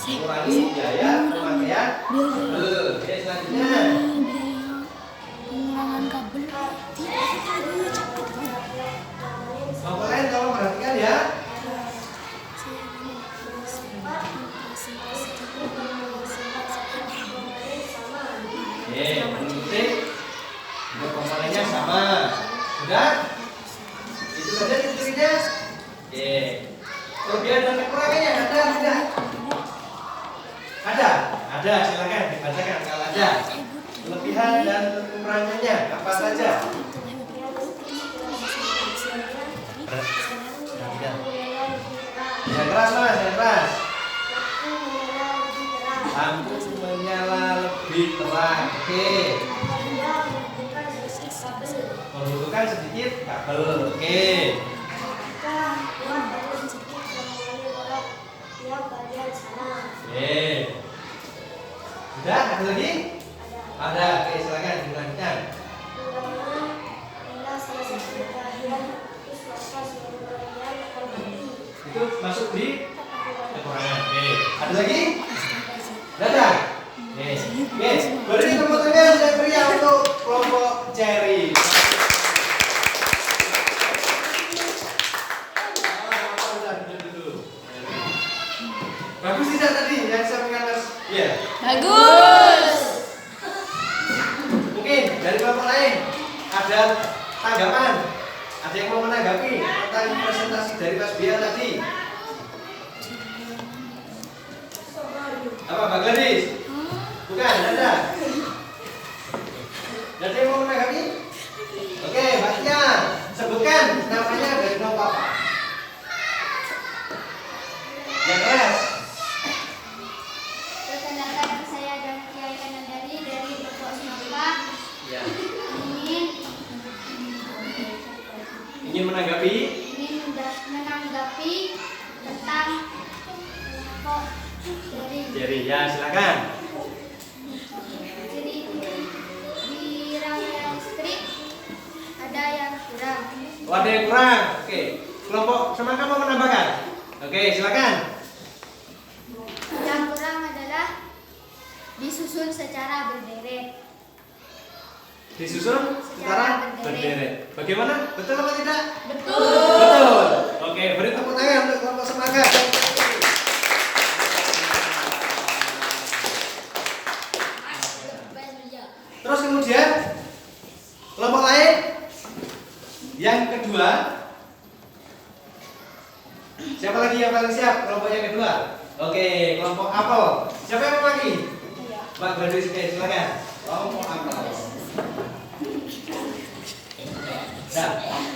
kurangi biaya pemakaian kabel. Oke, selanjutnya. Kelompok lain tolong perhatikan ya. Penting untuk komponennya sama. Sudah? Itu saja ciri-cirinya. Oke. Kelebihan dan kekurangannya ada tidak? Ada. Silakan dibacakan kalau ada. Kelebihan dan kekurangannya apa saja? Yang keras Mas, yang keras. Lampu menyala lebih terang. Oke. Membutuhkan sedikit kabel. Oke. Oke. Sudah? Ada lagi? Ada. Oke, silakan dilanjutkan. Itu masuk di kekurangan. Oke. Ada lagi? Dadah. Oke. Beri tepuk tangan dan berikan untuk kelompok Cherry. Bagus tidak tadi yang saya Mas? Iya. Bagus. Mungkin dari kelompok lain ada tanggapan, ada yang mau menanggapi tentang presentasi dari Mas Bia tadi? Apa Mbak Gladys? Bukan, ada. Ada yang mau menanggapi? Oke, Mbak Tia, sebutkan namanya dari kelompok apa? Yang keras. Perkenalkan saya Dafia Kanandari dari kelompok Semangka. Ya. Ingin Ingin menanggapi? menanggapi tentang kelompok Jerry, ya silakan. Jadi di rangkaian listrik ada yang kurang. Oh, ada yang kurang. Oke. Kelompok Semangka mau menambahkan? Oke, silakan. Yang kurang adalah disusun secara berderet. Disusun secara berderet. Bagaimana? Betul atau tidak? Betul. Betul. Oke, beri tepuk tangan untuk kelompok Semangka. Terus kemudian kelompok lain yang kedua, siapa lagi yang paling siap? Kelompok yang kedua. Oke, kelompok apel. Siapa yang mau lagi? Mbak Gladys, silakan. Kelompok apel. Nah,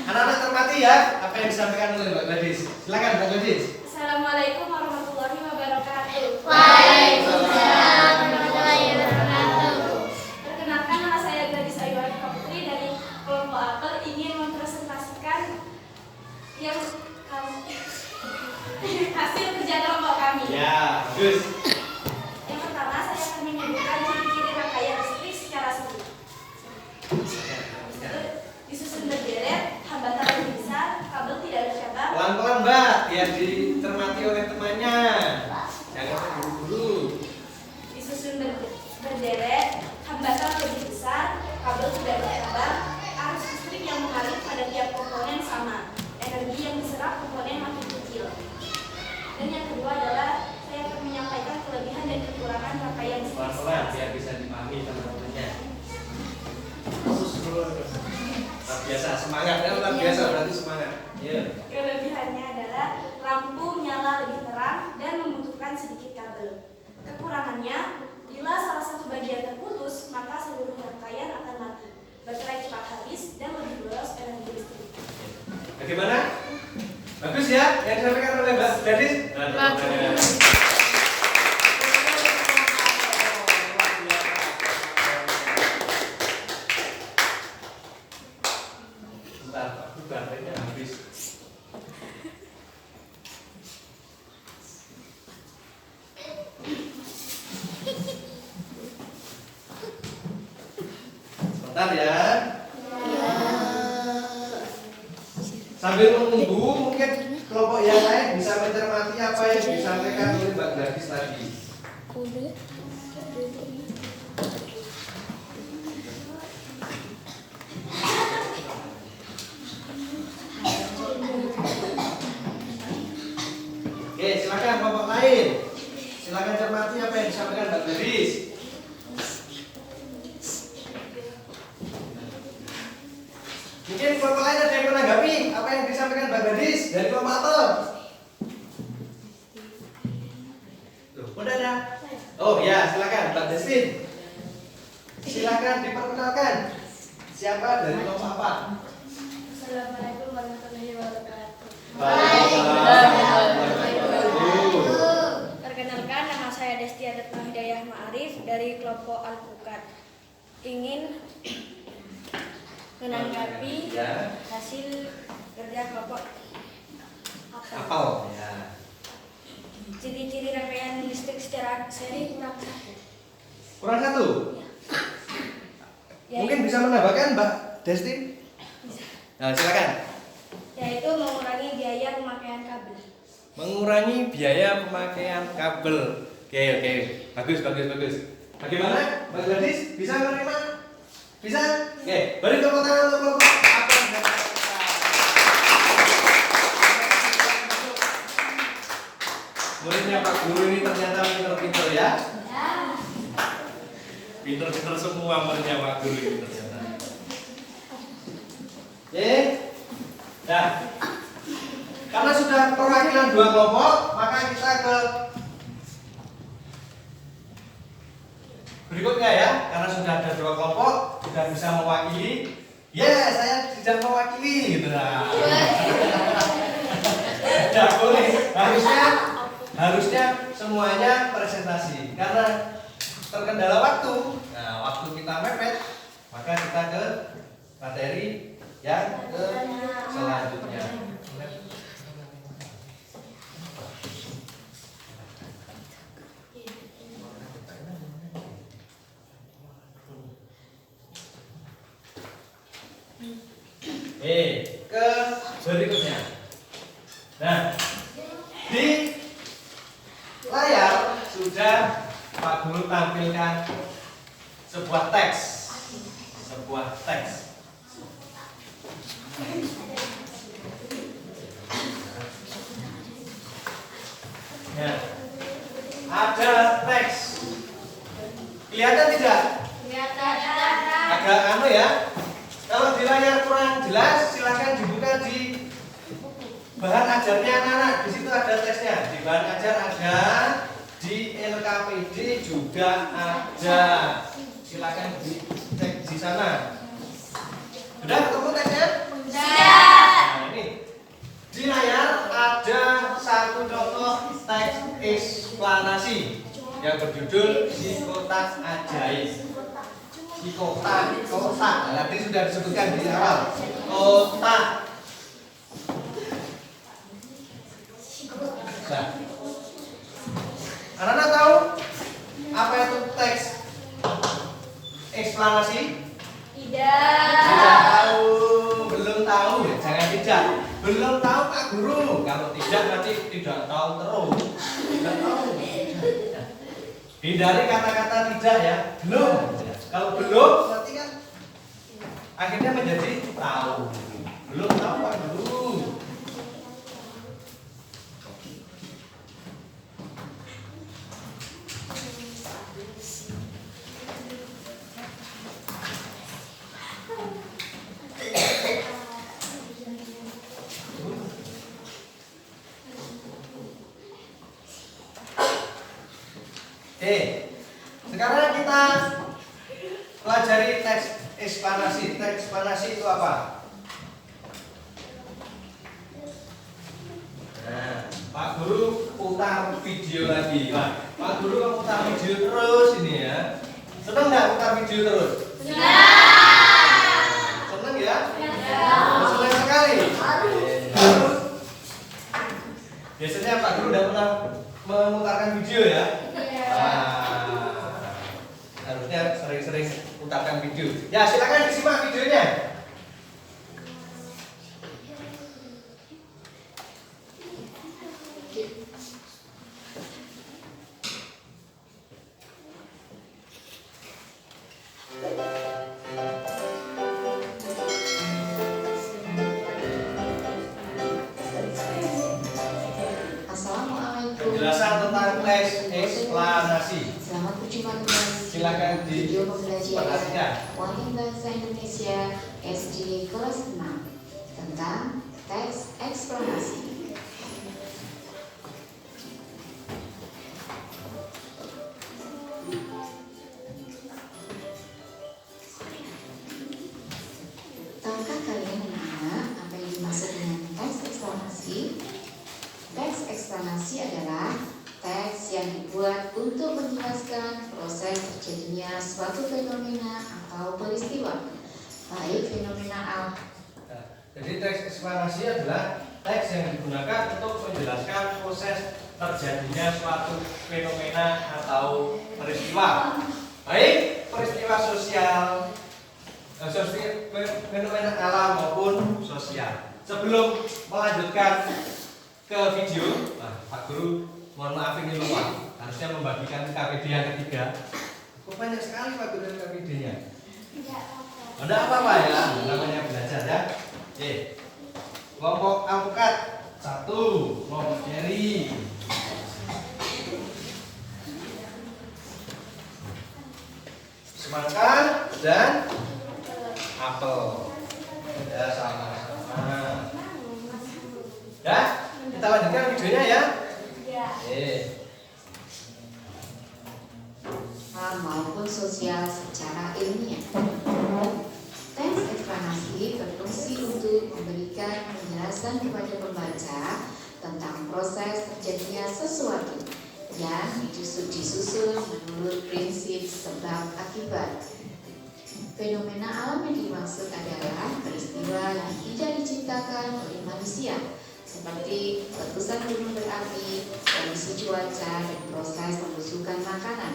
anak-anak termati ya, apa yang disampaikan oleh Mbak Gladys. Silakan Mbak Gladys. Assalamualaikum warahmatullahi wabarakatuh. Waalaikumsalam warahmatullahi wabarakatuh. Perkenalkan, nama saya Gladys Ayu Arifah Putri dari kelompok apel, ingin mempresentasikan yang hasil kerja kelompok kami. Ya, bagus. Yang pertama, saya akan menyebutkan ciri-ciri rangkaian listrik secara sempit. Disusun berderet, hambatan lebih besar, kabel tidak bercabang. Pelan-pelan Mbak, biar dicermati oleh temannya. Jangan terburu-buru. Disusun berderet, hambatan lebih besar, kabel tidak bercabang, arus listrik yang mengalir pada tiap komponen sama, energi yang diserap komponen makin kecil. Dan yang kedua adalah saya akan menyampaikan kelebihan dan kekurangan rangkaian listrik. Pelan-pelan biar bisa dipahami teman-temannya. Luar biasa, semangat ya, luar biasa berarti semangat. Iya. Kelebihannya adalah lampu menyala lebih terang dan membutuhkan sedikit kabel. Kekurangannya, bila salah satu bagian terputus, maka seluruh rangkaian akan mati. Baterai cepat habis dan lebih boros energi listrik. Bagaimana? Bagus ya, yang disampaikan oleh Mbak Gladys? Bagus. Bentar, baterainya habis. Sebentar ya. Sambil menunggu, mungkin kelompok yang lain bisa mencermati apa yang disampaikan oleh Mbak Gladys tadi. Oke, silakan kelompok lain. Silakan cermati apa yang disampaikan Mbak Gladys. Mungkin kelompok lain ada yang menanggapi apa yang disampaikan Mbak Gladys dari kelompok apel. Loh, udah ada? Oh ya, silakan Mbak Destin. Silakan diperkenalkan. Siapa dari kelompok apa? Assalamualaikum warahmatullahi wabarakatuh. Perkenalkan, nama saya Desti Adatma Hidayah Ma'arif dari kelompok Al-Fukat. Ingin menanggapi Ya. hasil kerja kelompok Apel. Ya. Ciri-ciri rangkaian listrik secara seri kurang satu. Kurang satu. Mungkin bisa menambahkan Mbak Desti? Nah, silakan. Yaitu mengurangi biaya pemakaian kabel. mengurangi biaya pemakaian kabel. Oke, bagus. Bagaimana, Mbak Gladys? Bisa menerima? Bisa? Oke, beri tepuk tangan untuk kelompok apa yang dapat kita. Muridnya Pak Guru ini ternyata pinter-pinter ya. Pinter-pinter semua muridnya Pak Guru ini ternyata. Oke. Nah, karena sudah perwakilan dua kelompok, maka kita ke berikutnya ya. Karena sudah ada dua kelompok, sudah bisa mewakili. Saya tidak mewakili gitu lah. Tidak boleh. Harusnya semuanya presentasi. Karena terkendala waktu. Nah, waktu kita mepet, maka kita ke materi yang selanjutnya. Ke berikutnya. Nah, di layar sudah Pak Guru tampilkan sebuah teks. Nah, ada teks. Kelihatan tidak? Agak ya. Kalau di layar kurang jelas, silakan dibuka di bahan ajarnya anak-anak. Di situ ada teksnya. Di bahan ajar ada, di LKPD juga ada. Silakan dicek di sana. Sudah ketemu teksnya? Nah, ini di layar ada satu contoh teks eksplanasi yang berjudul Psikotak Ajaib. Kotak. Tadi sudah disebutkan di awal. Kotak. Nah, anak-anak tahu apa itu teks eksplanasi? Tidak tahu, belum tahu. Jangan tidak. Belum tahu Pak Guru. Kalau tidak nanti tidak tahu terus. Tidak tahu. Hindari kata-kata tidak ya. Belum. Kalau belum, berarti kan akhirnya menjadi tahu. Belum tahu Pak Guru. Sekarang kita pelajari teks eksplanasi. Teks eksplanasi itu apa? Nah, Pak Guru putar video lagi. Pak Guru kan putar video terus ini ya. Senang nggak putar video terus? Senang ya? Senang sekali. Biasanya Pak Guru udah pernah memutarkan video ya? Harusnya sering-sering putarkan video. Ya, silakan disimak videonya. Penjelasan tentang teks eksplanasi. Selamat berjumpa kembali. Silakan Video pembelajaran diperhatikan. Wakil Bahasa Indonesia SD kelas 6 tentang teks eksplanasi. Tahukah kalian anak-anak apa yang dimaksud dengan teks eksplanasi? Teks eksplanasi adalah teks yang dibuat untuk menjelaskan proses terjadinya suatu fenomena atau peristiwa, baik fenomena alam. Jadi teks eksplanasi adalah teks yang digunakan untuk menjelaskan proses terjadinya suatu fenomena atau peristiwa, baik peristiwa sosial, fenomena alam maupun sosial. Sebelum melanjutkan ke video. Nah, Pak Guru mohon maaf ini lupa, harusnya membagikan KPD yang ketiga. Kok banyak sekali Pak Guru KPD-nya? Tidak apa-apa ya, namanya belajar ya. Oke. Kelompok alpukat 1, kelompok ceri. Semangka dan apel. Ya sama-sama. Ya, kita lanjutkan videonya ya. Maupun sosial secara ilmiah. Teks eksplanasi berfungsi untuk memberikan penjelasan kepada pembaca tentang proses terjadinya sesuatu yang disusun menurut prinsip sebab akibat. Fenomena alam yang dimaksud adalah peristiwa yang tidak diciptakan oleh manusia, seperti letusan gunung berapi, kondisi cuaca, dan proses pembusukan makanan.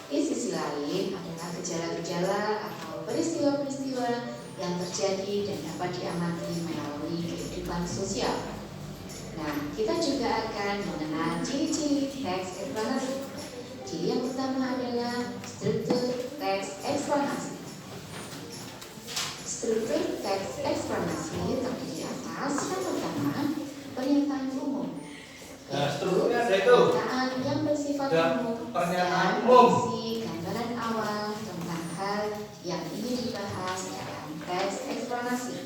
Di sisi lain adalah gejala-gejala atau peristiwa-peristiwa yang terjadi dan dapat diamati melalui kehidupan sosial. Nah, kita juga akan mengenal ciri-ciri teks eksplanasi. Ciri yang pertama adalah struktur teks eksplanasi. Struktur teks eksplanasi terdiri atas yang pertama, pernyataan umum. Nah, strukturnya ada itu. Pernyataan yang bersifat umum Pernyataan dan umum. berisi gambaran awal tentang hal yang ingin dibahas dalam teks eksplanasi.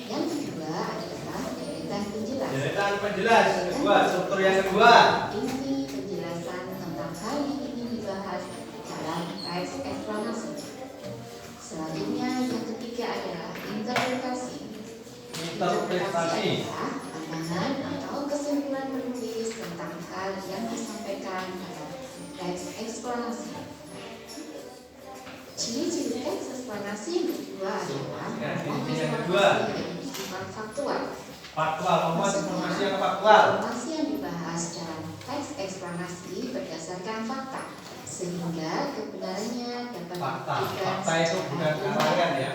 Yang kedua adalah deretan penjelas. Deretan penjelas yang kedua, struktur yang kedua. Inti penjelasan tentang hal yang ingin dibahas dalam teks eksplanasi. Selanjutnya yang ketiga adalah interpretasi. Interpretasi. Adalah pandangan atau kesimpulan penulis tentang hal yang disampaikan dalam teks eksplanasi. Ciri-ciri teks eksplanasi yang kedua adalah yang kedua. yang bersifat faktual. Faktual, memuat informasi yang faktual. Informasi yang dibahas dalam teks eksplanasi berdasarkan fakta, sehingga kebenarannya dapat Fakta. dibuktikan Fakta itu bukan secara karangan ya,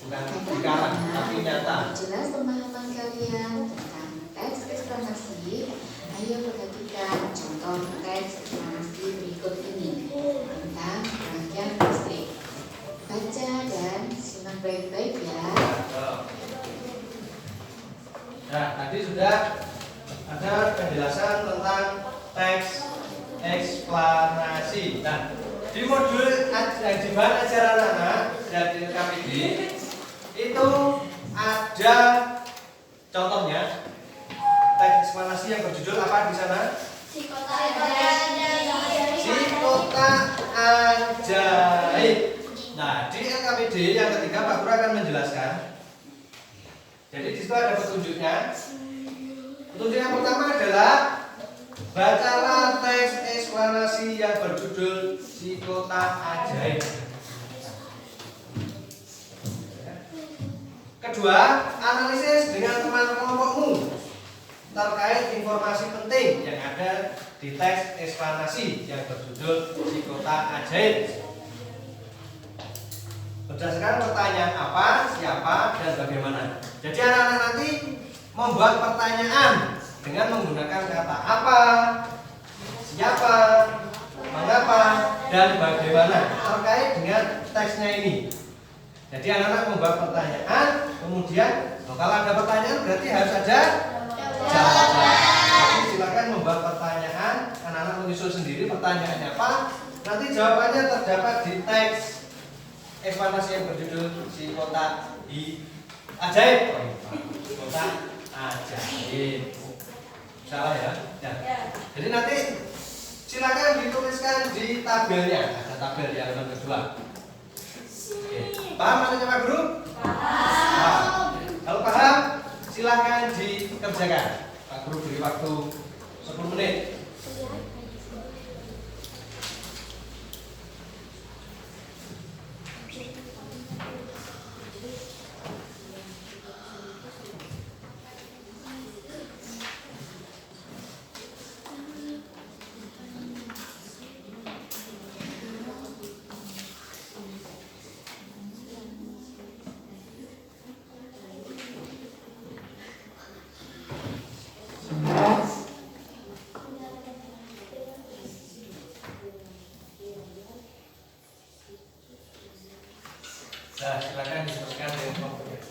bukan dikarang, tapi nyata. jelas pemahaman kalian tentang teks eksplanasi. Ayo perhatikan contoh teks eksplanasi berikut ini tentang rangkaian listrik. Baca dan simak baik-baik ya. Nah, tadi sudah ada penjelasan tentang teks eksplanasi. Nah, di modul yang dibahas ajaran anak dari KPD itu ada contohnya teks eksplanasi yang berjudul apa di sana? Si kota Ajaib. Nah, di LKPD yang ketiga Pak Guru akan menjelaskan. Jadi di situ ada petunjuknya. Petunjuk yang pertama adalah bacalah teks eksplanasi yang berjudul Si Kota Ajaib. Kedua, analisis dengan teman kelompokmu terkait informasi penting yang ada di teks eksplanasi yang berjudul Si Kota Ajaib. Berdasarkan pertanyaan apa, siapa, dan bagaimana. Jadi anak-anak nanti membuat pertanyaan dengan menggunakan kata apa, siapa, mengapa, dan bagaimana terkait dengan teksnya ini. Jadi anak-anak membuat pertanyaan, kemudian kalau ada pertanyaan berarti harus ada jawaban. Jadi silakan membuat pertanyaan, anak-anak menyusun sendiri pertanyaannya apa, nanti jawabannya terdapat di teks eksplanasi yang berjudul Si Kota Ajaib. Kota Ajaib. Salah ya? Ya. Jadi nanti silakan dituliskan di tabelnya. Ada tabel di halaman kedua. Oke. Paham maksudnya Pak Guru? Paham. Kalau paham, silakan dikerjakan. Pak Guru beri waktu 10 menit. Nah, silakan diteruskan dengan kelompoknya.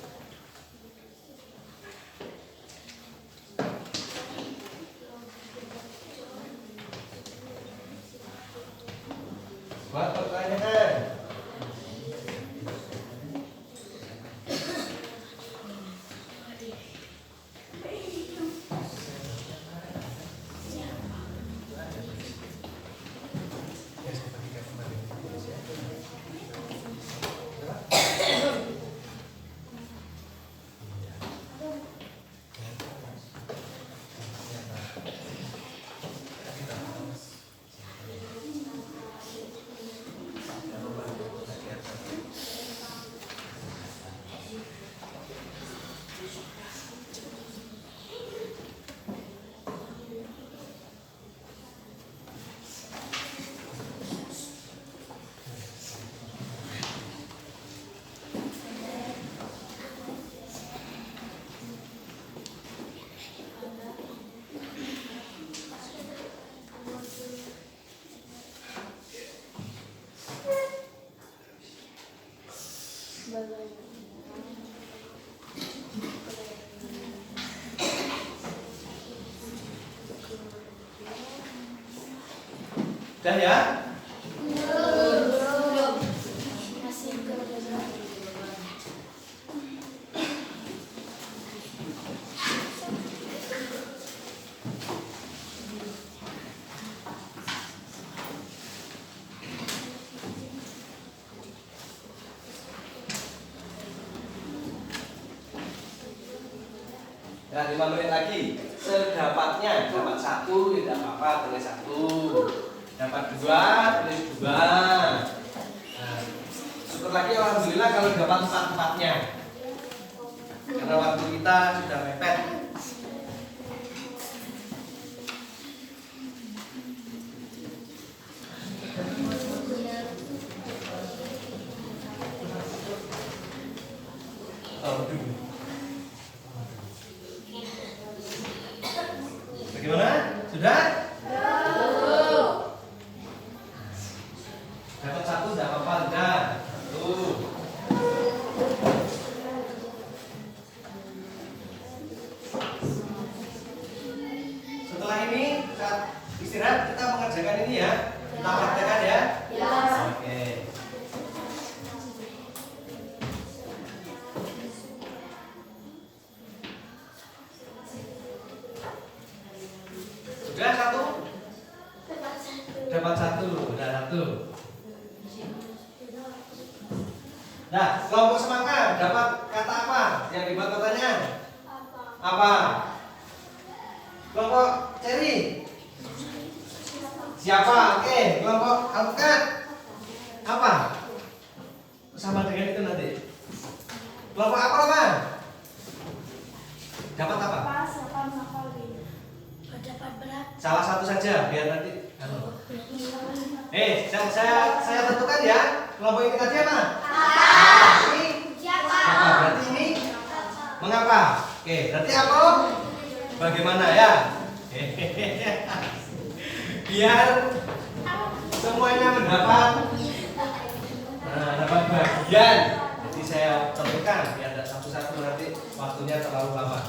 Buat pertanyaan. Udah ya? Nah, 5 menit lagi. Sedapatnya, dapat 1 tidak apa-apa, tulis 1. Dapat 2, tulis 2. Nah, syukur lagi alhamdulillah kalau dapat 4-4-nya. Karena waktu kita sudah mepet. Bagaimana? Sudah? Dapat 1 tidak apa-apa, sudah. 1. Setelah ini saat istirahat kita mengerjakan ini ya. Kita praktekkan ya. Ya. Oke. Sudah 1? Dapat 1, udah 1. Nah, kelompok semangka dapat kata apa yang dibuat pertanyaan? Apa? Kelompok ceri? Siapa? Oke, kelompok alpukat? Apa? Sama dengan itu nanti. Kelompok apa? Dapat apa? Salah satu saja biar nanti. Saya tentukan ya. Kelompok ini tadi apa? Ini apa? Berarti ini mengapa? Oke, berarti apa? Bagaimana ya? Biar semuanya mendapat dapat bagian. Jadi saya tentukan biar tidak satu-satu nanti waktunya terlalu lama.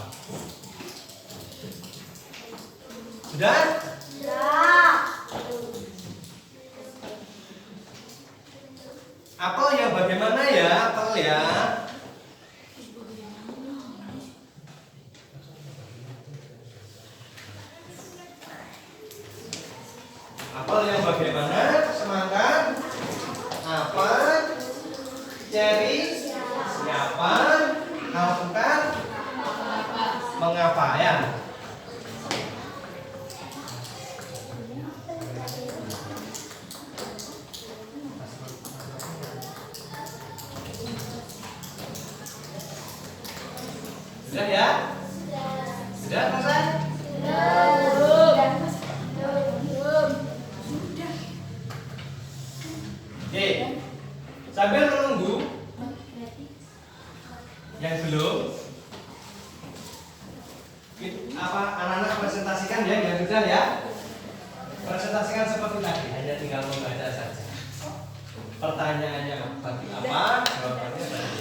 Sudah? Apel yang bagaimana ya? Apel ya? Apel yang bagaimana? Semangka? Apa? Ceri? Siapa? Alpukat? Mengapa ya? Sudah ya? Sudah selesai? Oke. Sambil menunggu yang belum, anak-anak presentasikan ya, yang sudah ya. Presentasikan seperti tadi, hanya tinggal membaca saja. Pertanyaannya bagi apa? Jawabannya tadi.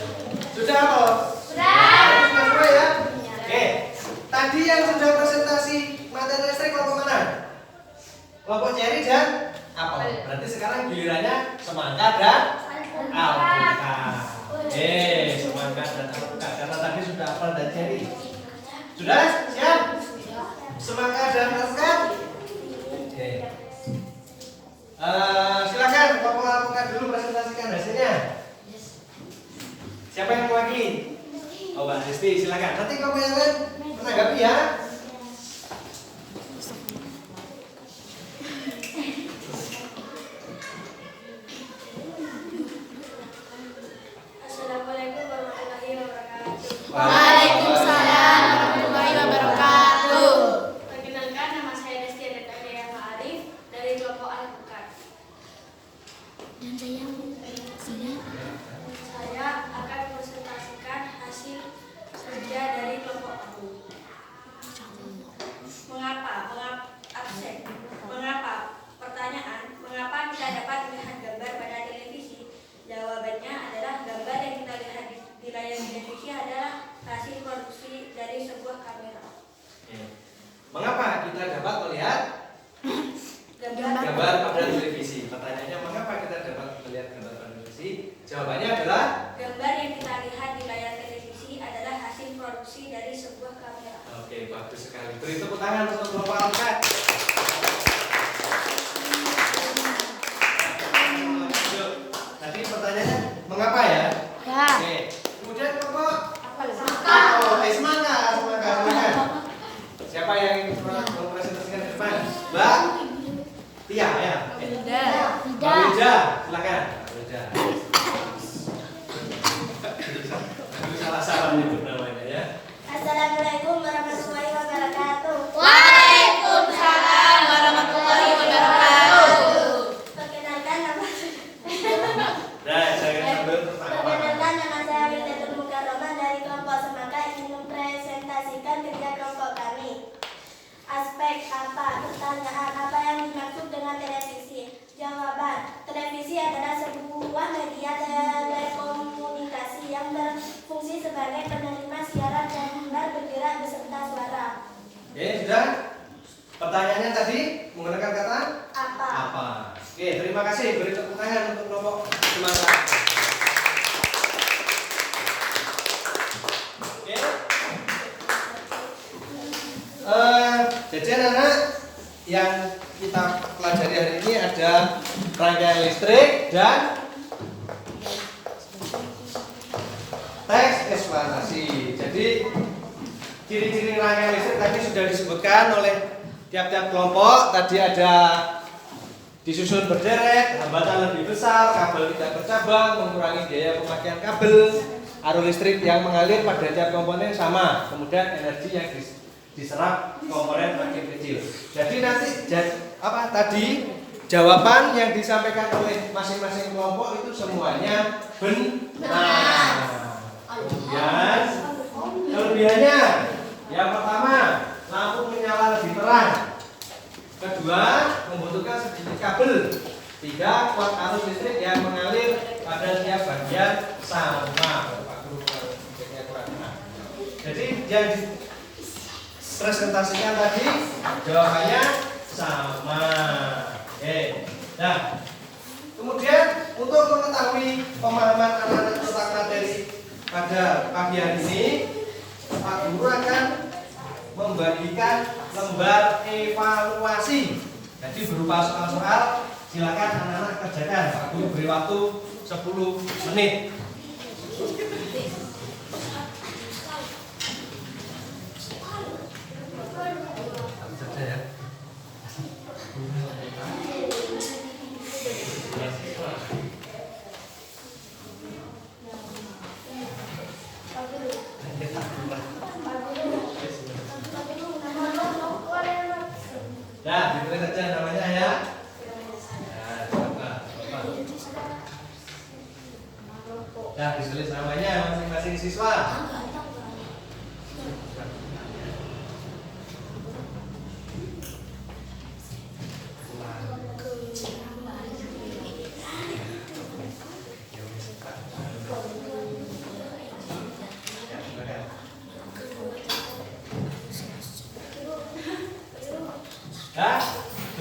Sudah kok? Sudah. Sudah semua ya? Oke. Tadi yang sudah presentasi materi listrik kelompok mana? Kelompok cherry dan apel. Berarti sekarang gilirannya semangka dan alpukat. Semangka dan alpukat. Karena tadi sudah apel dan cherry. Sudah? Siap? Semangka dan alpukat? Oke. Silakan kelompok alpukat dulu presentasikan hasilnya. Siapa yang mewakili? Oh, Mbak Risti, silakan. Nanti kelompok yang lain menanggapi ya. Assalamualaikum warahmatullahi wabarakatuh. Waalaikumsalam warahmatullahi wabarakatuh. Perkenalkan, nama saya Desti Aditya Ma'arif dari kelompok alpukat. Saya akan presentasikan hasil kerja dari kelompok kami. Mengapa? Pertanyaan, mengapa kita dapat melihat gambar pada televisi? Jawabannya adalah gambar yang kita lihat di layar televisi adalah hasil produksi dari sebuah kamera. Mengapa kita dapat melihat gambar pada televisi? Pertanyaannya, mengapa kita dapat melihat gambar pada televisi? Jawabannya adalah Gambar yang kita lihat di layar televisi adalah hasil produksi dari sebuah kamera. Oke, bagus sekali. Beri tepuk tangan untuk kelompok alpukat. Tadi pertanyaannya mengapa ya? Ya. Oke. Kemudian kelompok Semangka. semangka. Siapa yang ingin mempresentasikan ke depan? Mbak Tia ya. Mbak Wida, silakan. Mbak Wida. Salah menyebut namanya ya. Assalamualaikum warahmatullahi wabarakatuh. Waalaikumsalam warahmatullahi wabarakatuh. Perkenalkan nama Nah, saya sambil tertawa. nama saya Windatul Mukarramah dari kelompok Semangka ingin mempresentasikan kerja kelompok kami. Aspek apa? Pertanyaan, apa yang dimaksud dengan televisi? Jawaban, televisi adalah sebuah media telekomunikasi yang berfungsi sebagai penerima siaran gambar bergerak beserta suara. Oke, sudah? Pertanyaannya tadi menggunakan kata Apa? apa? Oke, terima kasih. Beri tepuk tangan untuk kelompok semangka. Oke. Jadi anak-anak yang kita pelajari hari ini ada rangkaian listrik dan teks eksplanasi. Jadi ciri-ciri rangkaian listrik tadi sudah disebutkan oleh tiap-tiap kelompok. Tadi ada disusun berderet, hambatan lebih besar, kabel tidak bercabang, mengurangi biaya pemakaian kabel, arus listrik yang mengalir pada tiap komponen sama, kemudian energi yang diserap komponen makin kecil. Jadi nanti tadi jawaban yang disampaikan oleh masing-masing kelompok itu semuanya benar. Kemudian kelebihannya, yang pertama lampu menyala lebih terang. Kedua, membutuhkan sedikit kabel. Tiga, kuat arus listrik yang mengalir pada tiap bagian sama. Jadi yang dipresentasikan tadi jawabannya sama. Oke. Nah, kemudian untuk mengetahui pemahaman anak-anak tentang materi pada pagi hari ini, Pak Guru akan membagikan lembar evaluasi. Jadi berupa soal-soal, silakan anak-anak kerjakan. Pak Guru beri waktu 10 menit. Nah, ditulis saja namanya ya. Nah, ditulis namanya.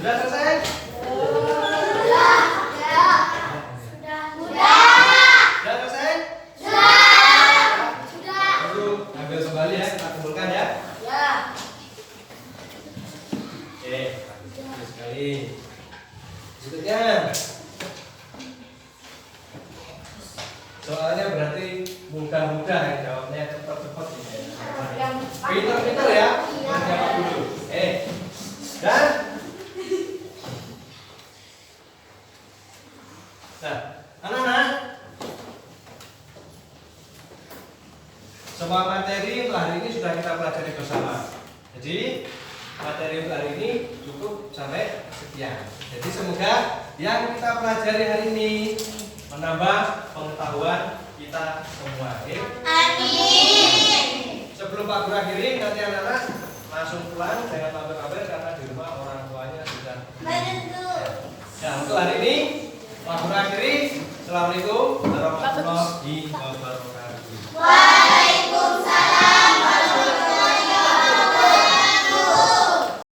Sudah selesai? Sudah selesai? Dulu ambil kembali ya, kita kumpulkan ya. Oke, bagus sekali. Berikutnya. Soalnya berarti mudah-mudah ya jawabnya cepat-cepat ini. Pintar-pintar ya. Jawab dulu. Dan nah, anak-anak, semua materi untuk hari ini sudah kita pelajari bersama. Jadi materi untuk hari ini cukup sampai sekian. Jadi semoga yang kita pelajari hari ini menambah pengetahuan kita semua. Oke? Sebelum Pak Guru akhiri, nanti anak-anak langsung pulang, jangan mampir-mampir karena di rumah orang tuanya sudah. Nah, untuk hari ini Pak Guru akhiri. Assalamualaikum warahmatullahi